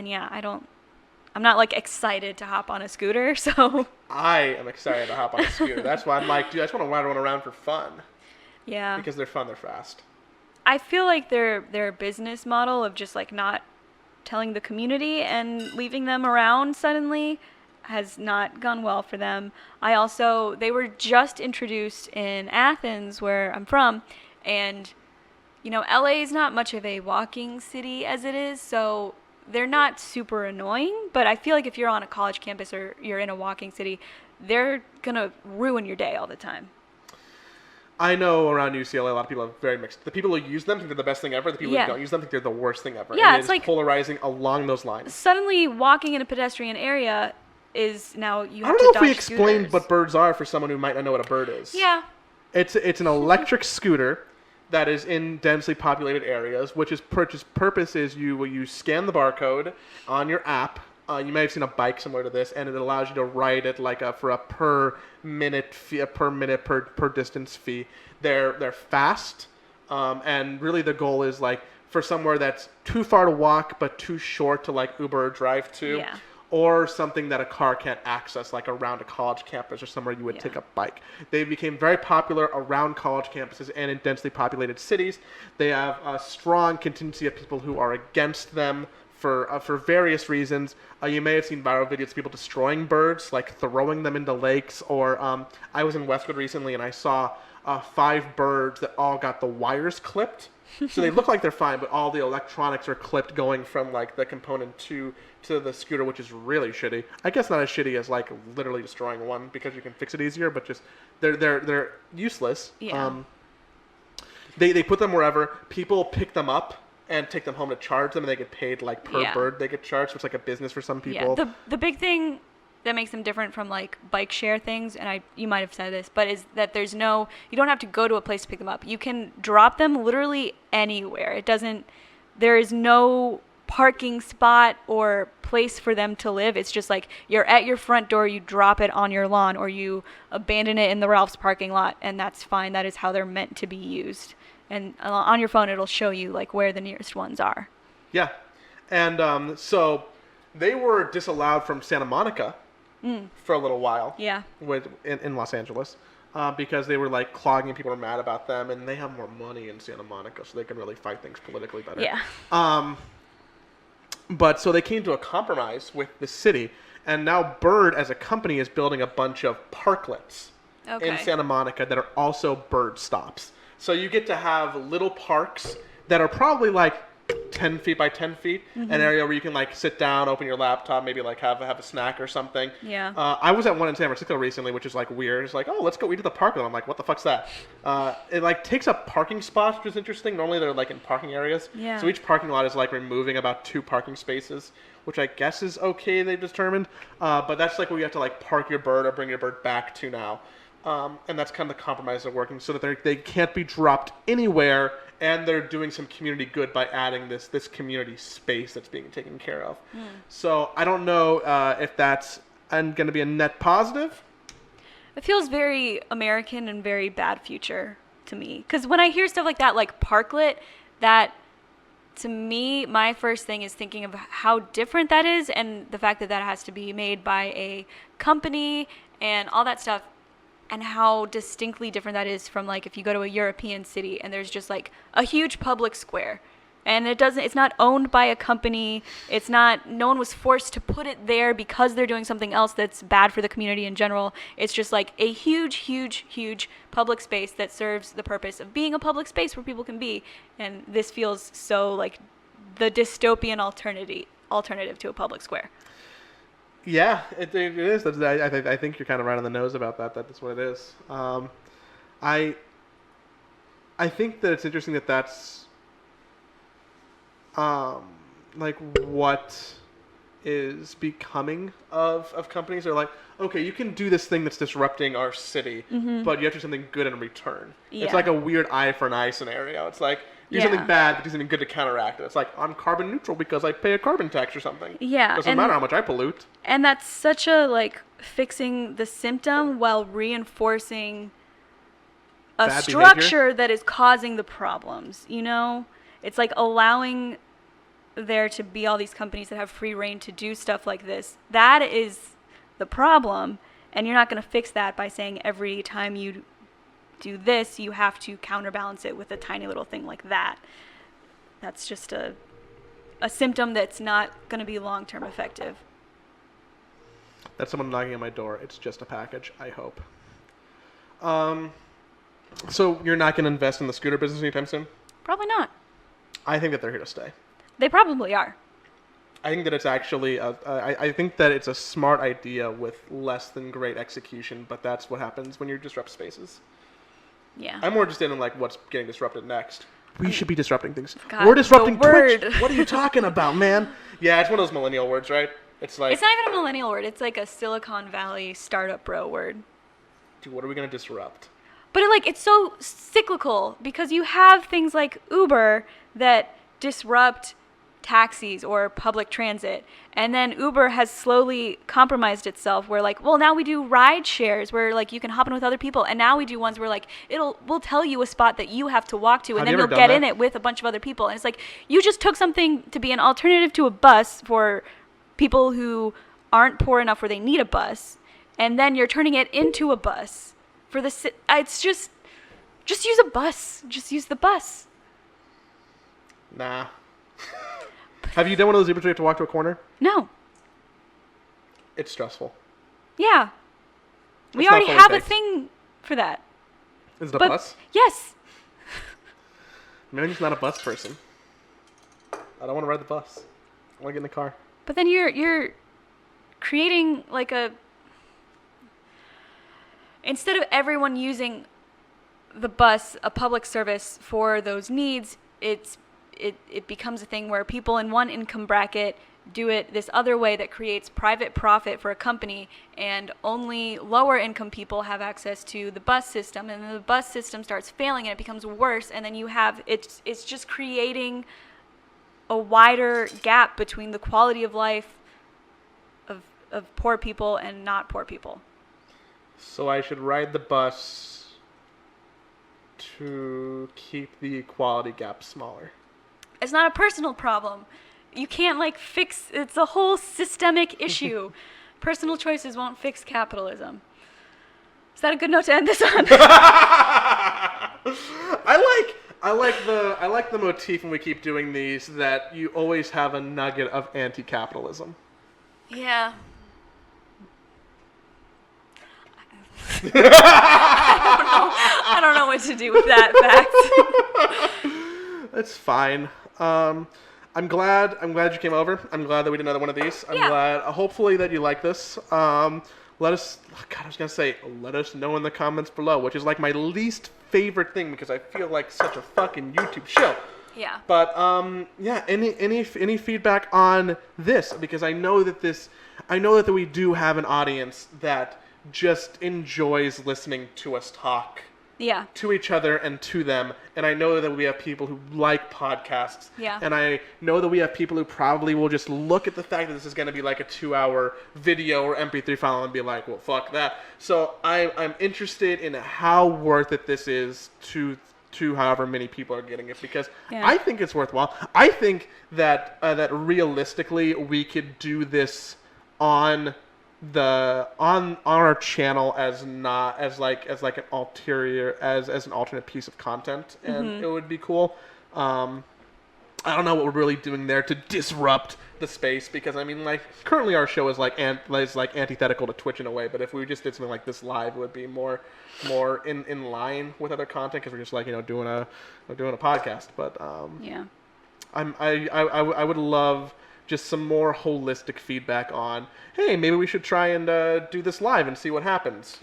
yeah, I'm not like excited to hop on a scooter, so I am excited to hop on a scooter. That's why I'm like, dude, I just want to ride one around for fun. yeah. Because they're fun, they're fast. I feel like their business model of just like not telling the community and leaving them around suddenly has not gone well for them. They were just introduced in Athens, where I'm from, and LA is not much of a walking city as it is, so they're not super annoying, but I feel like if you're on a college campus or you're in a walking city, they're gonna ruin your day all the time. I know around UCLA, a lot of people are very mixed. The people who use them think they're the best thing ever. The people Yeah. who don't use them think they're the worst thing ever. Yeah, And it it's is like- polarizing along those lines. Suddenly, walking in a pedestrian area is now you I have don't know to if we dodge explained scooters. what birds are for someone who might not know what a bird is. Yeah. It's an electric scooter that is in densely populated areas, which is purpose is you scan the barcode on your app. You may have seen a bike similar to this, and it allows you to ride it like for a per minute fee, per distance fee. They're fast, and really the goal is like for somewhere that's too far to walk but too short to like Uber or drive to. Yeah. Or something that a car can't access, like around a college campus or somewhere you would take a bike. They became very popular around college campuses and in densely populated cities. They have a strong contingency of people who are against them for various reasons. You may have seen viral videos of people destroying birds, like throwing them into lakes. Or I was in Westwood recently and I saw 5 birds that all got the wires clipped. So they look like they're fine, but all the electronics are clipped going from like the component to the scooter, which is really shitty. I guess not as shitty as like literally destroying one because you can fix it easier, but just they're useless. Yeah. They put them wherever. People pick them up and take them home to charge them, and they get paid like per bird they get charged. So it's like a business for some people. Yeah. The big thing that makes them different from like bike share things, and you might have said this, but is that you don't have to go to a place to pick them up. You can drop them literally anywhere. There is no parking spot or place for them to live. It's just like you're at your front door, you drop it on your lawn, or you abandon it in the Ralph's parking lot, and that's fine. That is how they're meant to be used. And on your phone, it'll show you like where the nearest ones are. Yeah, and so they were disallowed from Santa Monica for a little while. Yeah. In Los Angeles, because they were like clogging. People were mad about them, and they have more money in Santa Monica, so they can really fight things politically better. Yeah. But so they came to a compromise with the city, and now Bird as a company is building a bunch of parklets in Santa Monica that are also bird stops. So you get to have little parks that are probably like 10 feet by 10 feet, an area where you can like sit down, open your laptop, maybe like have a snack or something. Yeah. I was at one in San Francisco recently, which is like weird. It's like, oh, let's go eat at the park. And I'm like, what the fuck's that? It like takes up parking spots, which is interesting. Normally they're like in parking areas. Yeah. So each parking lot is like removing about 2 parking spaces, which I guess is okay, they've determined. But that's like where you have to like park your bird or bring your bird back to now. And that's kind of the compromise they're working, so that they can't be dropped anywhere, and they're doing some community good by adding this community space that's being taken care of. So I don't know if that's going to be a net positive. It feels very American and very bad future to me. Because when I hear stuff like that, like parklet, that to me, my first thing is thinking of how different that is, and the fact that that has to be made by a company and all that stuff. And how distinctly different that is from like if you go to a European city and there's just like a huge public square, and it's not owned by a company. No one was forced to put it there because they're doing something else that's bad for the community in general. It's just like a huge, huge, huge public space that serves the purpose of being a public space where people can be. And this feels so like the dystopian alternative to a public square. Yeah, it is. I think you're kind of right on the nose about that. That's what it is. I think that it's interesting that that's like what is becoming of companies. They're like, okay, you can do this thing that's disrupting our city, but you have to do something good in return. Yeah. It's like a weird eye for an eye scenario. It's like do something bad, but do something good to counteract it. It's like I'm carbon neutral because I pay a carbon tax or something. Yeah, Doesn't matter how much I pollute. And that's such a like fixing the symptom while reinforcing a Bad structure behavior. that is causing the problems. You know, it's like allowing there to be all these companies that have free reign to do stuff like this. That is the problem, and you're not going to fix that by saying every time you do this, you have to counterbalance it with a tiny little thing like that. That's just a symptom that's not going to be long-term effective. That's someone knocking on my door. It's just a package, I hope. So you're not going to invest in the scooter business anytime soon? Probably not. I think that they're here to stay. They probably are. I think that it's actually, I think that it's a smart idea with less than great execution, but that's what happens when you disrupt spaces. Yeah. I'm more interested in like what's getting disrupted next. We should be disrupting things. God, We're disrupting the word. Twitch. What are you talking about, man? Yeah, it's one of those millennial words, right? It's like, It's not even a millennial word. It's like a Silicon Valley startup bro word. dude, what are we gonna disrupt? But it's so cyclical because you have things like Uber that disrupt taxis or public transit. And then Uber has slowly compromised itself where like, well, now we do ride shares where like you can hop in with other people. And now we do ones where like we'll tell you a spot that you have to walk to and then you'll get in it with a bunch of other people. And it's like you just took something to be an alternative to a bus for people who aren't poor enough where they need a bus. And then you're turning it into a bus for the it's just use a bus. Just use the bus. Nah. Have you done one of those Ubers where you have to walk to a corner? No. It's stressful. Yeah. We It's not already fully have a baked. thing for that. Is it a But bus? yes. Maybe I'm just not a bus person. I don't want to ride the bus. I want to get in the car. But then you're creating like instead of everyone using the bus, a public service for those needs, it becomes a thing where people in one income bracket do it this other way that creates private profit for a company, and only lower income people have access to the bus system, and then the bus system starts failing and it becomes worse, and then you have it's just creating a wider gap between the quality of life of poor people and not poor people. So I should ride the bus to keep the equality gap smaller. It's not a personal problem. You can't fix, it's a whole systemic issue. Personal choices won't fix capitalism. Is that a good note to end this on? I like the motif when we keep doing these that you always have a nugget of anti-capitalism. Yeah. I don't know what to do with that fact. It's fine. I'm glad you came over. I'm glad that we did another one of these. I'm glad. Hopefully that you like this. Let us. God, I was gonna say, let us know in the comments below, which is like my least favorite thing because I feel like such a fucking YouTube show. Yeah. But yeah. Any feedback on this? Because I know that we do have an audience that just enjoys listening to us talk. Yeah. To each other and to them. And I know that we have people who like podcasts. Yeah. And I know that we have people who probably will just look at the fact that this is going to be like a 2-hour video or MP3 file and be like, well, fuck that. So I'm interested in how worth it this is to however many people are getting it, because I think it's worthwhile. I think that that realistically we could do this on our channel as an ulterior as an alternate piece of content, and it would be cool. I don't know what we're really doing there to disrupt the space, because I mean, like, currently our show is antithetical to Twitch in a way, but if we just did something like this live, it would be more in line with other content, because we're just doing a podcast. But yeah, I would love just some more holistic feedback on, hey, maybe we should try and do this live and see what happens.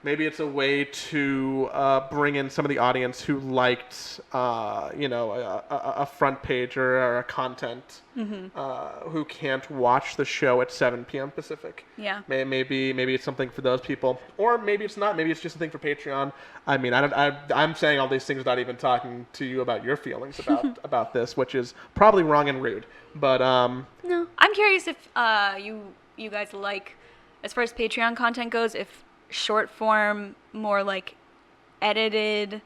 Maybe it's a way to bring in some of the audience who liked, a front page or a content, who can't watch the show at 7 p.m. Pacific. Yeah. Maybe it's something for those people, or maybe it's not. Maybe it's just a thing for Patreon. I mean, I'm saying all these things without even talking to you about your feelings about this, which is probably wrong and rude. But no, I'm curious if you guys like, as far as Patreon content goes, if short form, more like edited,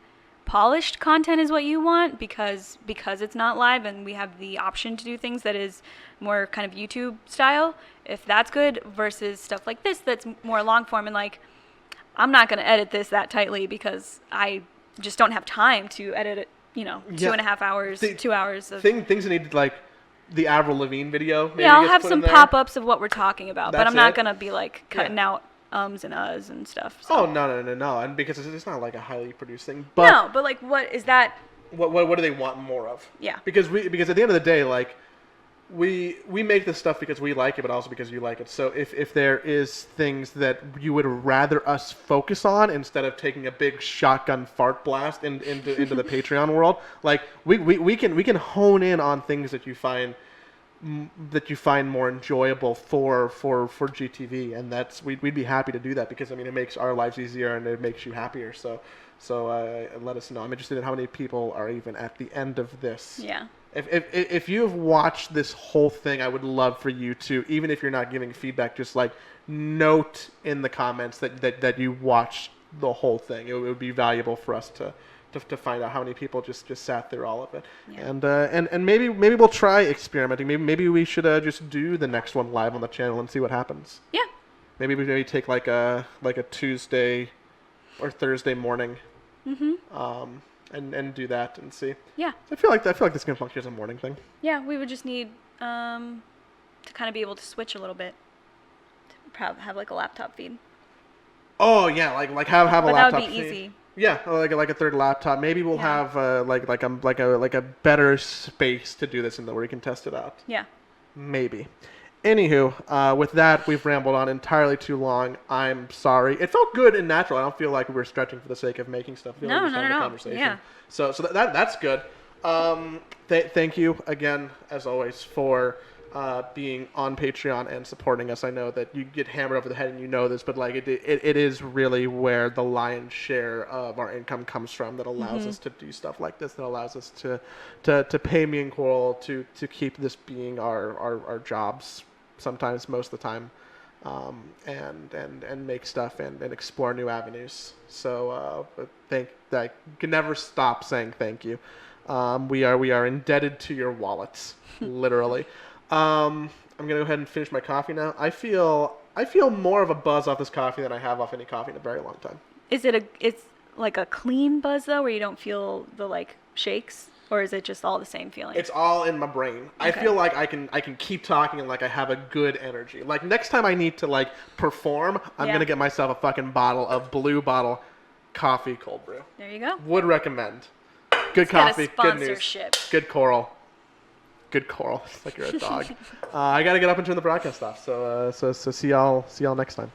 polished content is what you want, because it's not live and we have the option to do things that is more kind of YouTube style, if that's good, versus stuff like this that's more long form, and like, I'm not going to edit this that tightly because I just don't have time to edit it, 2.5 hours, 2 hours of things that need, like the Avril Lavigne video. Maybe I'll have some pop-ups of what we're talking about, but I'm not going to be like cutting out ums and uhs and stuff. So. Oh, no. And because it's not like a highly produced thing. But no, but like, what is that? What do they want more of? Yeah. Because at the end of the day, like, we make this stuff because we like it, but also because you like it. So if there is things that you would rather us focus on instead of taking a big shotgun fart blast into the Patreon world, like we can hone in on things that you find more enjoyable for GTV, and we'd be happy to do that because I mean it makes our lives easier and it makes you happier. So let us know. I'm interested in how many people are even at the end of this. Yeah. If you have watched this whole thing, I would love for you to, even if you're not giving feedback, just like note in the comments that you watched the whole thing. It would be valuable for us to find out how many people just sat through all of it. Yeah. And maybe we'll try experimenting. Maybe we should just do the next one live on the channel and see what happens. Yeah. Maybe we take like a Tuesday or Thursday morning. Mm-hmm. And do that and see. Yeah. I feel like this can function as a morning thing. Yeah, we would just need to kind of be able to switch a little bit. To have like a laptop feed. Oh yeah, like have a but laptop. That would be feed. easy. Yeah, like a third laptop. Maybe we'll have like a better space to do this in where we can test it out. Yeah. Maybe. Anywho, with that, we've rambled on entirely too long. I'm sorry. It felt good and natural. I don't feel like we were stretching for the sake of making stuff. I feel like we just had a conversation. Yeah. So that's good. Thank you again, as always, for being on Patreon and supporting us. I know that you get hammered over the head and you know this, but like it is really where the lion's share of our income comes from that allows us to do stuff like this, that allows us to pay me and Coral to keep this being our jobs sometimes, most of the time, and make stuff and explore new avenues. So I can never stop saying thank you. We are indebted to your wallets, literally. I'm gonna go ahead and finish my coffee now. I feel more of a buzz off this coffee than I have off any coffee in a very long time. It's like a clean buzz though, where you don't feel the like shakes, or is it just all the same feeling? It's all in my brain. Okay. I feel like I can keep talking and like I have a good energy. Like next time I need to like perform, I'm gonna get myself a fucking bottle of Blue Bottle coffee cold brew. There you go. Would recommend. Good coffee, good news, good Coral. Good Coral. It's like you're a dog. I gotta get up and turn the broadcast off. So see y'all next time.